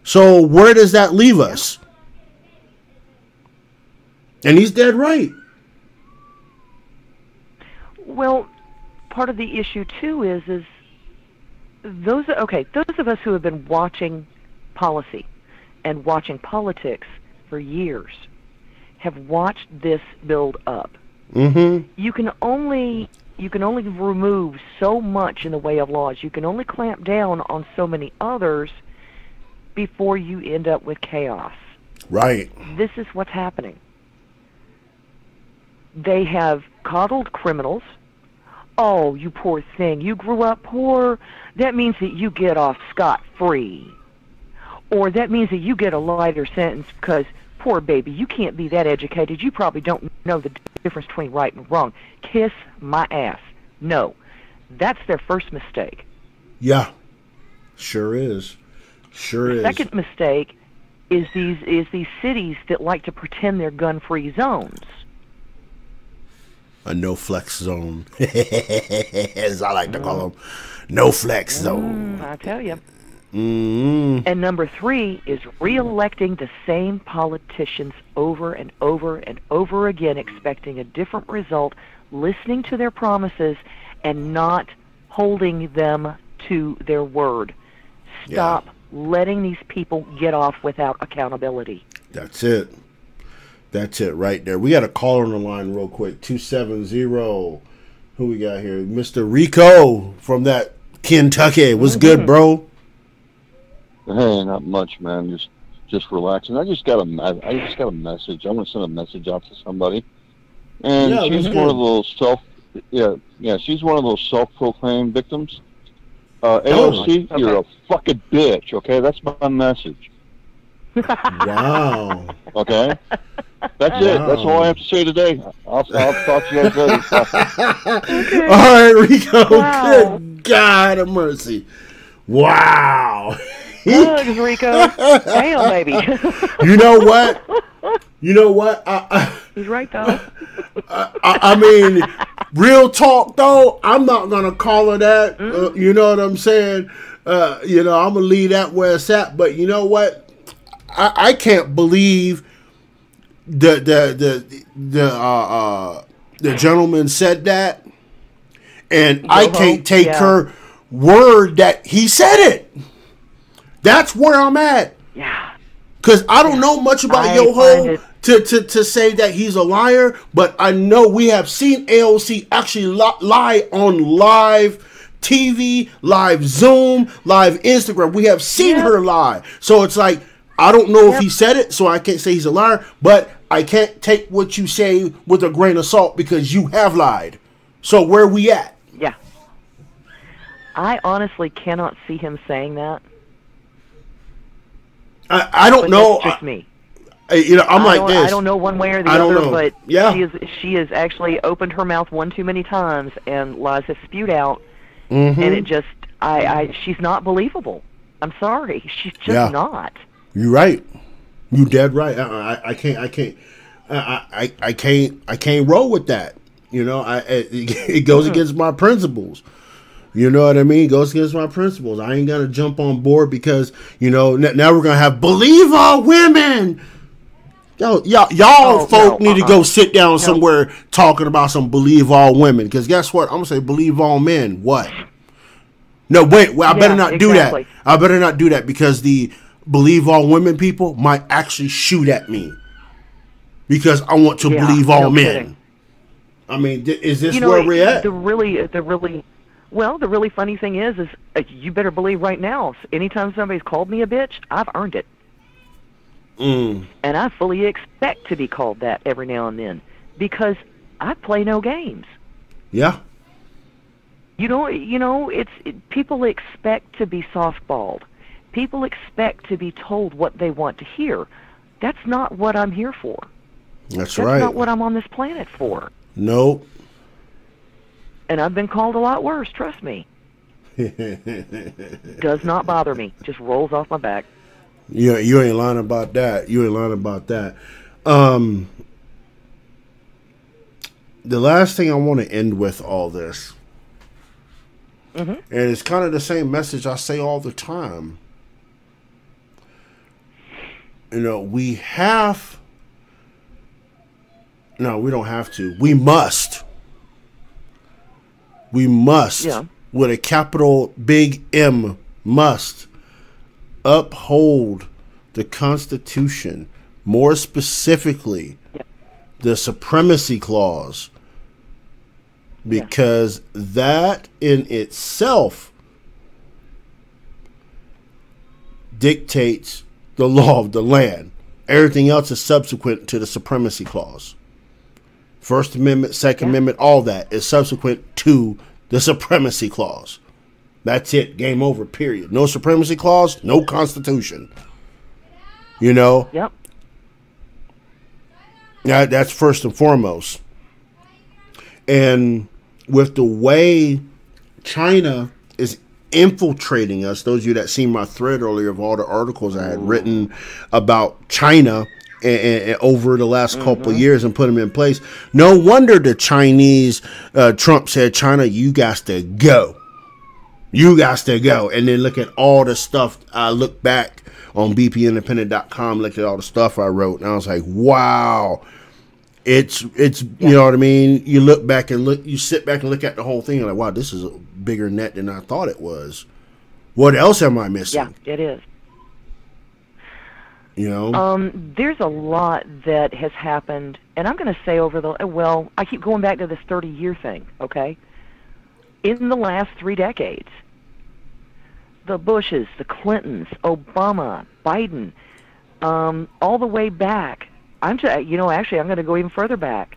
So where does that leave us? And he's dead right. Well, part of the issue too is those of us who have been watching policy and watching politics for years have watched this build up. Mm-hmm. You can only remove so much in the way of laws. You can only clamp down on so many others before you end up with chaos. Right. This is what's happening. They have coddled criminals. Oh, you poor thing. You grew up poor. That means that you get off scot-free. Or that means that you get a lighter sentence because, poor baby, you can't be that educated. You probably don't know the difference between right and wrong. Kiss my ass. No. That's their first mistake. Yeah. Sure is. Sure is. Second mistake is these cities that like to pretend they're gun-free zones. A no-flex zone. As I like to call them. No-flex zone. I tell you. Mm-hmm. And number 3 is re-electing the same politicians over and over and over again, expecting a different result, listening to their promises, and not holding them to their word. Stop letting these people get off without accountability. That's it. That's it right there. We got a caller on the line real quick. 270. Who we got here? Mr. Rico from that Kentucky. What's good, bro? Hey, not much, man. Just relaxing. I just got a message. I want to send a message out to somebody. And she's one of those she's one of those self-proclaimed victims. AOC, okay. You're a fucking bitch, okay? That's my message. Wow. Okay? That's it. That's all I have to say today. I'll talk to you guys later. Okay. All right, Rico. Wow. Good God of mercy. Wow. Hugs, Rico. Damn, baby. You know what? He's right, though. I mean, real talk, though, I'm not going to call her that. You know what I'm saying? I'm going to leave that where it's at. But you know what? I can't believe the gentleman said that. And I can't take her word that he said it. That's where I'm at. Yeah. Because I don't know much about Yoho to say that he's a liar, but I know we have seen AOC actually lie on live TV, live Zoom, live Instagram. We have seen her lie. So it's like, I don't know if he said it, so I can't say he's a liar, but I can't take what you say with a grain of salt because you have lied. So where are we at? Yeah. I honestly cannot see him saying that. I don't know. That's just me. I'm like this. I don't know one way or the other, but she has actually opened her mouth one too many times, and lies have spewed out, and it just, she's not believable. I'm sorry, she's just not. You're right. You dead right. I can't roll with that. It goes against my principles. You know what I mean? It goes against my principles. I ain't gonna jump on board because now we're gonna have believe all women. Y'all folk need to go sit down somewhere talking about some believe all women. Because guess what? I'm gonna say believe all men. What? No, wait. Well, I better not do that. I better not do that because the believe all women people might actually shoot at me because I want to believe all men. Kidding. I mean, is this where we're at? The really funny thing is you better believe right now, anytime somebody's called me a bitch, I've earned it. And I fully expect to be called that every now and then because I play no games. Yeah. People expect to be softballed. People expect to be told what they want to hear. That's not what I'm here for. That's right. That's not what I'm on this planet for. Nope. And I've been called a lot worse, trust me. Does not bother me. Just rolls off my back. You ain't lying about that. You ain't lying about that. The last thing I want to end with all this, and it's kind of the same message I say all the time. We don't have to. We must, with a capital big M, must uphold the Constitution, more specifically the Supremacy Clause, because that in itself dictates the law of the land. Everything else is subsequent to the Supremacy Clause. First Amendment, Second Amendment, all that is subsequent to the Supremacy Clause. That's it. Game over, period. No Supremacy Clause, no Constitution. Yep. That's first and foremost. And with the way China is infiltrating us, those of you that seen my thread earlier of all the articles I had written about China and over the last couple of years and put them in place, no wonder the Chinese, Trump said, China, you got to go. You got to go. And then look at all the stuff. I look back on bpindependent.com, look at all the stuff I wrote, and I was like, wow. It's you know what I mean? You look back and you sit back and look at the whole thing, and like, wow, this is a bigger net than I thought it was. What else am I missing? Yeah, it is. There's a lot that has happened, and I'm going to say I keep going back to this 30-year thing, okay? In the last 3 decades, the Bushes, the Clintons, Obama, Biden, all the way back. Actually, I'm going to go even further back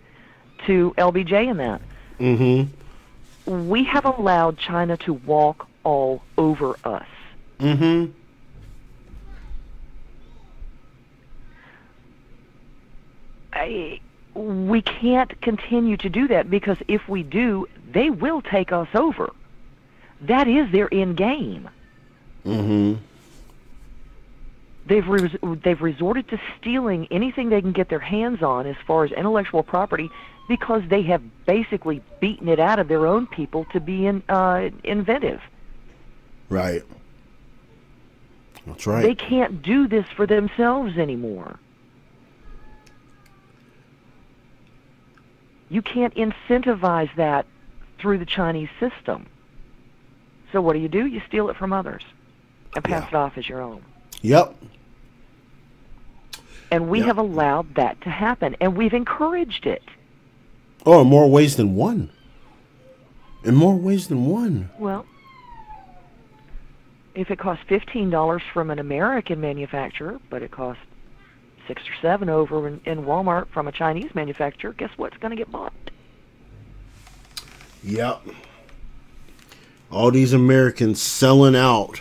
to LBJ and that. Mm-hmm. We have allowed China to walk all over us. Mm-hmm. We can't continue to do that because if we do, they will take us over. That is their end game. Mm-hmm. They've resorted to stealing anything they can get their hands on as far as intellectual property because they have basically beaten it out of their own people to be inventive. Right. That's right. They can't do this for themselves anymore. You can't incentivize that through the Chinese system. So what do? You steal it from others and pass it off as your own. Yep. And we have allowed that to happen, and we've encouraged it. Oh, in more ways than one. In more ways than one. Well, if it costs $15 from an American manufacturer, but it costs $6 or $7 over in Walmart from a Chinese manufacturer, guess what's going to get bought? Yep. All these Americans selling out.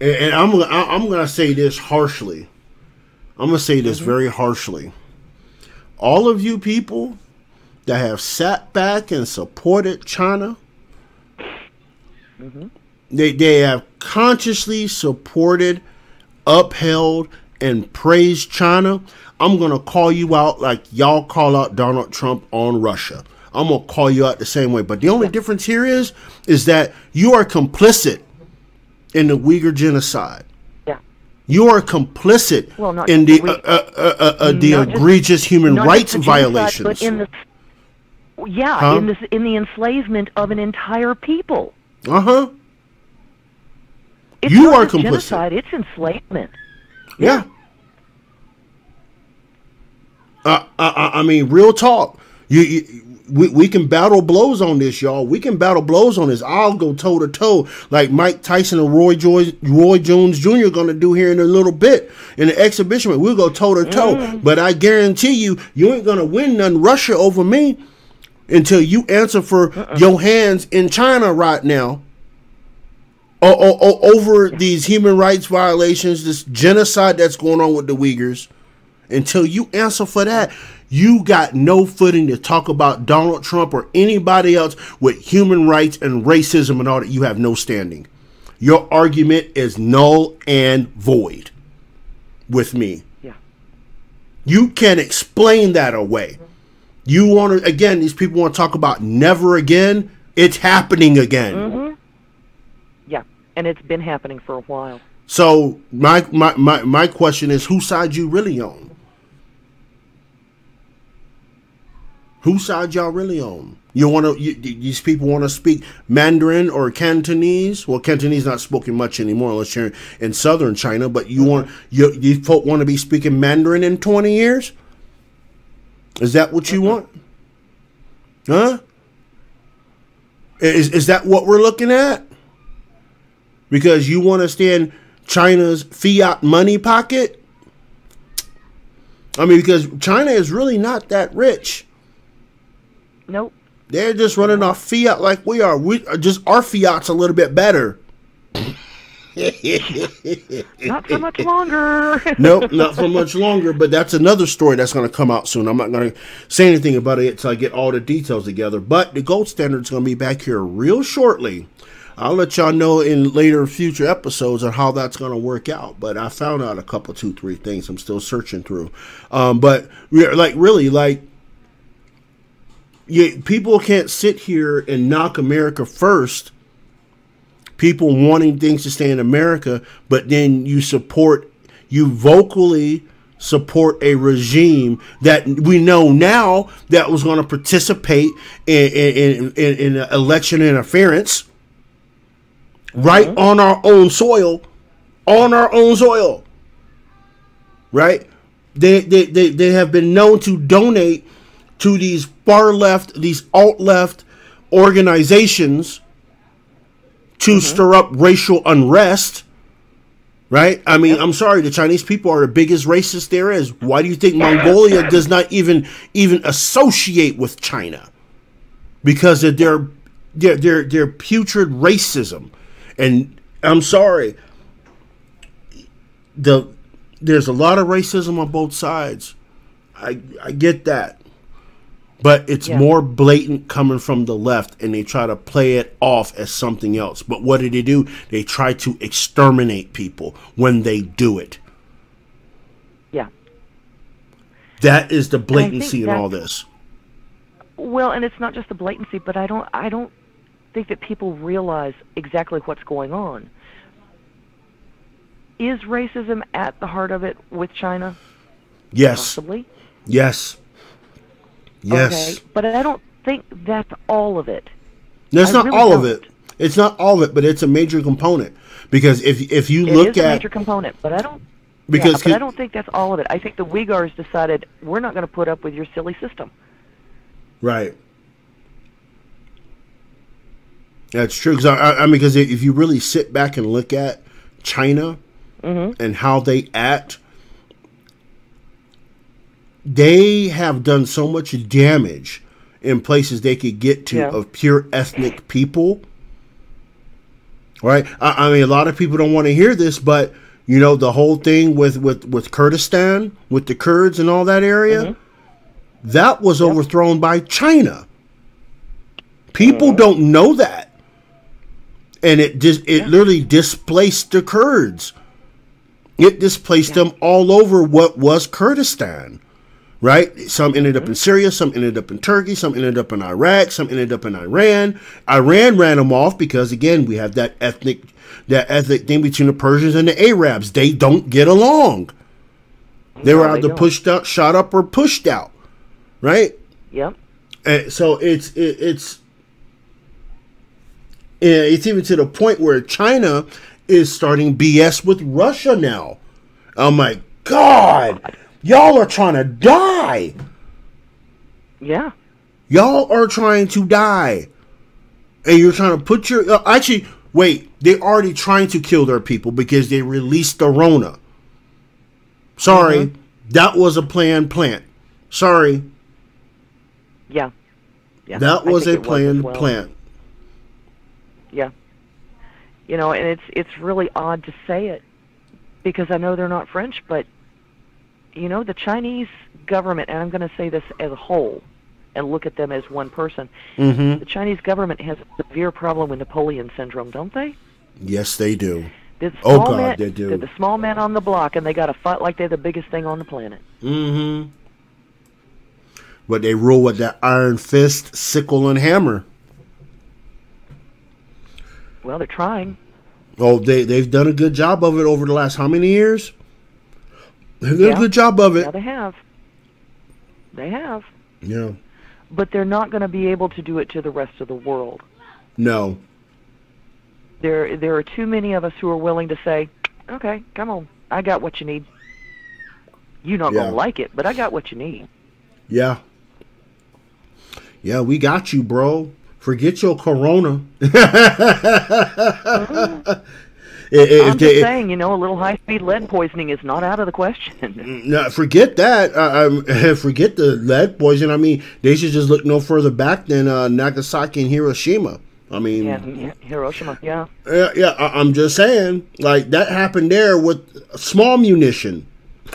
And I'm gonna say this harshly. I'm gonna say this very harshly. All of you people that have sat back and supported China, they have consciously supported, upheld, and praised China. I'm gonna call you out like y'all call out Donald Trump on Russia. I'm gonna call you out the same way. But the only difference here is that you are complicit in the Uyghur genocide. Yeah. You are complicit in the egregious human rights violations. But in the enslavement of an entire people. It's You not are just complicit. genocide, it's enslavement. Yeah. I mean, real talk. We can battle blows on this, y'all. We can battle blows on this. I'll go toe to toe like Mike Tyson and Roy Jones Jr. going to do here in a little bit in the exhibition. We'll go toe to toe. But I guarantee you ain't going to win none Russia over me until you answer for your hands in China right now. Over these human rights violations, this genocide that's going on with the Uyghurs. Until you answer for that, you got no footing to talk about Donald Trump or anybody else with human rights and racism and all that. You have no standing. Your argument is null and void with me. Yeah. You can't explain that away. You want to, again, these people want to talk about never again. It's happening again. Mm-hmm. Yeah, and it's been happening for a while. So my question is, whose side you really on? Whose side y'all really on? These people want to speak Mandarin or Cantonese. Well, Cantonese not spoken much anymore unless you're in southern China. But you folk want to be speaking Mandarin in 20 years? Is that what you want? Huh? Is that what we're looking at? Because you want to stay in China's fiat money pocket? I mean, because China is really not that rich. Nope. They're just running off fiat like we are. Our fiat's a little bit better. Not for much longer. Nope, not for much longer. But that's another story that's going to come out soon. I'm not going to say anything about it until I get all the details together. But the gold standard's going to be back here real shortly. I'll let y'all know in later future episodes on how that's going to work out. But I found out a couple, 2, 3 things I'm still searching through. But people can't sit here and knock America first. People wanting things to stay in America, but then you vocally support a regime that we know now that was going to participate in election interference right on our own soil, right? They have been known to donate to these far left, these alt left organizations to stir up racial unrest, right? I mean, I'm sorry, the Chinese people are the biggest racist there is. Why do you think Mongolia does not even associate with China? Because of their putrid racism. And I'm sorry, there's a lot of racism on both sides. I get that. But it's more blatant coming from the left, and they try to play it off as something else. But what do? They try to exterminate people when they do it. Yeah. That is the blatancy in all this. Well, and it's not just the blatancy, but I don't think that people realize exactly what's going on. Is racism at the heart of it with China? Yes. Possibly. Yes. Yes. Okay, but I don't think that's all of it. That's not all of it. It's not all of it, but it's a major component. Because if you look at... It is a major component, but I don't... But I don't think that's all of it. I think the Uyghurs decided, we're not going to put up with your silly system. Right. That's true. Because if you really sit back and look at China and how they act... They have done so much damage in places they could get to of pure ethnic people. Right? I mean, a lot of people don't want to hear this, but, you know, the whole thing with Kurdistan, with the Kurds and all that area, that was overthrown by China. People don't know that. And it literally displaced the Kurds. It displaced them all over what was Kurdistan. Right? Some ended up in Syria, some ended up in Turkey, some ended up in Iraq, some ended up in Iran. Iran ran them off because, again, we have that ethnic thing between the Persians and the Arabs. They don't get along. They were either pushed out, shot up, or pushed out. Right? Yep. And so it's even to the point where China is starting BS with Russia now. I'm like, God, y'all are trying to die. Yeah. Y'all are trying to die. And you're trying to put your... actually, wait. They're already trying to kill their people because they released the Rona. Sorry. That was a planned plant. Sorry. Yeah. Yeah. That was a planned plant. Yeah. You know, and it's really odd to say it because I know they're not French, but, you know, the Chinese government, and I'm going to say this as a whole and look at them as one person, the Chinese government has a severe problem with Napoleon syndrome, don't they? Yes, they do. They do. They're the small man on the block, and they got to fight like they're the biggest thing on the planet. But they rule with that iron fist, sickle, and hammer. Well, they're trying. Oh, they've done a good job of it over the last how many years? They've done a good job of it. Yeah, they have. They have. Yeah. But they're not going to be able to do it to the rest of the world. No. There are too many of us who are willing to say, okay, come on, I got what you need. You're not going to like it, but I got what you need. Yeah. Yeah, we got you, bro. Forget your corona. I'm just saying, you know, a little high-speed lead poisoning is not out of the question. No, forget that. Forget the lead poison. I mean, they should just look no further back than Nagasaki and Hiroshima. I mean, yeah, Hiroshima, yeah. Yeah, I'm just saying, like, that happened there with small munition.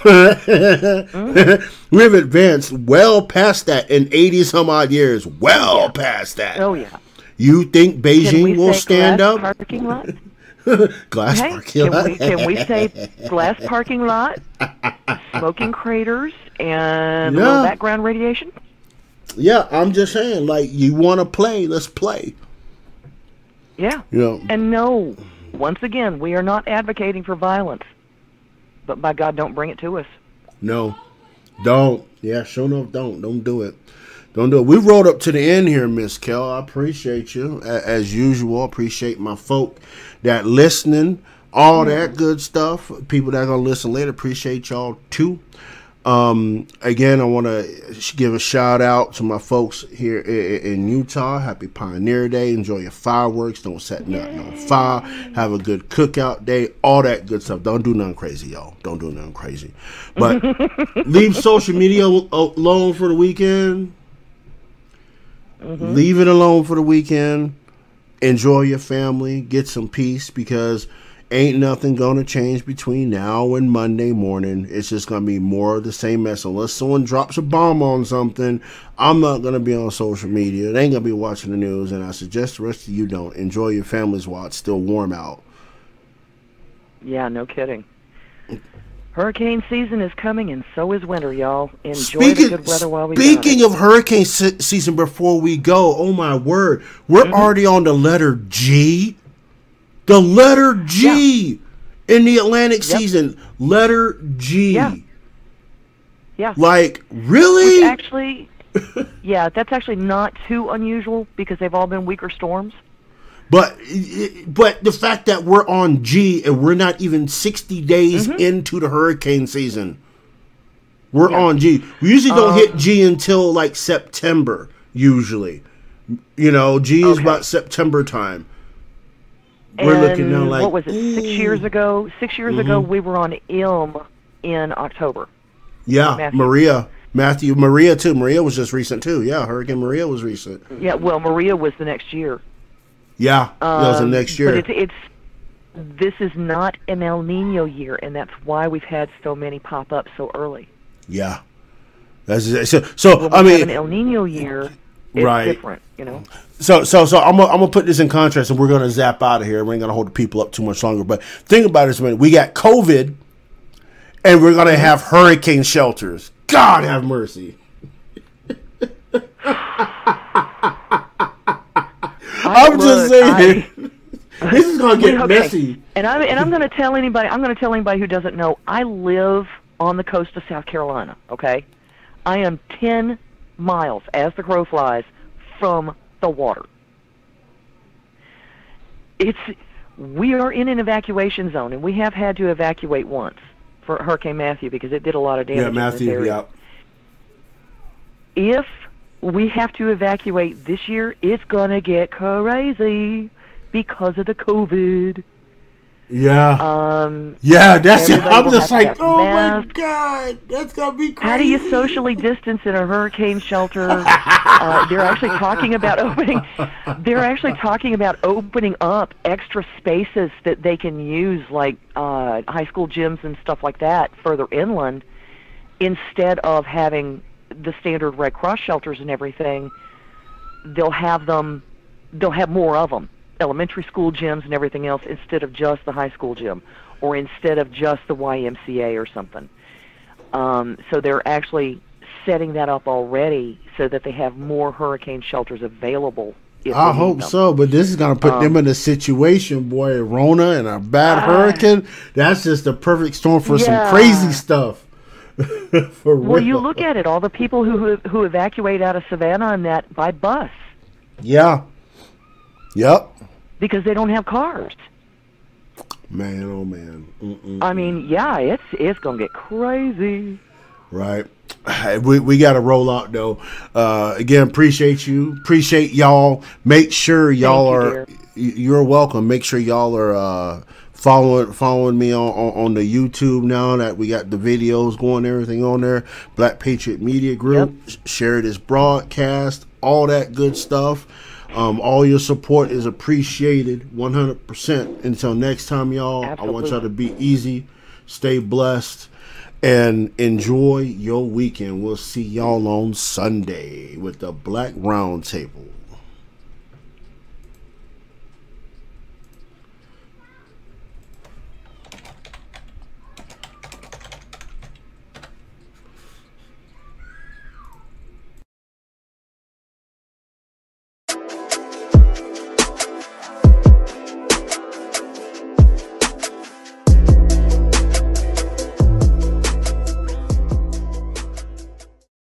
We've advanced well past that in 80-some-odd years. Past that. Oh, yeah. You think Beijing will stand up? Parking lot? Glass parking lot? Can we say glass parking lot, smoking craters, and a little background radiation? Yeah, I'm just saying, like, you want to play, let's play. Yeah. You know. And no, once again, we are not advocating for violence. But by God, don't bring it to us. No. Don't. Yeah, sure enough, don't. Don't do it. Don't do it. We rolled up to the end here, Miss Kel. I appreciate you. As usual, appreciate my folk that listening, all that good stuff. People that are going to listen later, appreciate y'all too. Again, I want to give a shout out to my folks here in Utah. Happy Pioneer Day. Enjoy your fireworks. Don't set nothing on fire. Have a good cookout day. All that good stuff. Don't do nothing crazy, y'all. Don't do nothing crazy. But leave social media alone for the weekend. Leave it alone for the weekend. Enjoy your family. Get some peace because ain't nothing going to change between now and Monday morning. It's just going to be more of the same mess. Unless someone drops a bomb on something, I'm not going to be on social media. They ain't going to be watching the news, and I suggest the rest of you don't. Enjoy your families while it's still warm out. Yeah, no kidding. Hurricane season is coming, and so is winter, y'all. Enjoy the good weather while we got it. Speaking of hurricane season, before we go, oh my word, we're already on the letter G. The letter G in the Atlantic season. Letter G. Yeah. Like, really? Which actually, that's actually not too unusual because they've all been weaker storms. But the fact that we're on G and we're not even 60 days into the hurricane season. We're on G. We usually don't hit G until like September, usually. You know, G is about September time. We're looking now like, what was it, 6 years ago? 6 years ago, we were on ILM in October. Yeah, Maria. Maria, too. Maria was just recent, too. Yeah, Hurricane Maria was recent. Yeah, well, Maria was the next year. Yeah, that was the next year. But this is not an El Nino year, and that's why we've had so many pop up so early. Yeah. So I mean, an El Nino year, it's different, you know. So I'm gonna put this in contrast, and we're gonna zap out of here. We ain't gonna hold the people up too much longer. But think about this, man. We got COVID, and we're gonna have hurricane shelters. God have mercy. I'm just saying. This is gonna get messy. And I'm gonna tell anybody. I'm gonna tell anybody who doesn't know. I live on the coast of South Carolina. Okay, I am 10 miles, as the crow flies, from the water. we are in an evacuation zone, and we have had to evacuate once for Hurricane Matthew because it did a lot of damage. Yeah, Matthew, in this area. If we have to evacuate this year, it's going to get crazy because of the COVID. Yeah. Yeah, that's it. I'm just like, oh my God, that's going to be crazy. How do you socially distance in a hurricane shelter? They're actually talking about opening up extra spaces that they can use, like high school gyms and stuff like that, further inland, instead of having the standard Red Cross shelters and everything. They'll have more of them. Elementary school gyms and everything else instead of just the high school gym or instead of just the YMCA or something. So they're actually setting that up already so that they have more hurricane shelters available. I hope so, but this is going to put them in a situation, boy, Rona and a bad hurricane. That's just the perfect storm for some crazy stuff. For well, real. you look at it, all the people who evacuate out of Savannah and that by bus. Yeah. Yep. Because they don't have cars. Man, oh man. I mean, yeah, it's gonna get crazy. Right. We got to roll out though. Again, appreciate y'all. Make sure y'all you're welcome. Make sure y'all are following me on the YouTube now that we got the videos going, everything on there. Black Patriot Media Group. Yep. Share this broadcast, all that good stuff. All your support is appreciated 100%. Until next time, y'all, absolutely. I want y'all to be easy, stay blessed, and enjoy your weekend. We'll see y'all on Sunday with the Black Roundtable.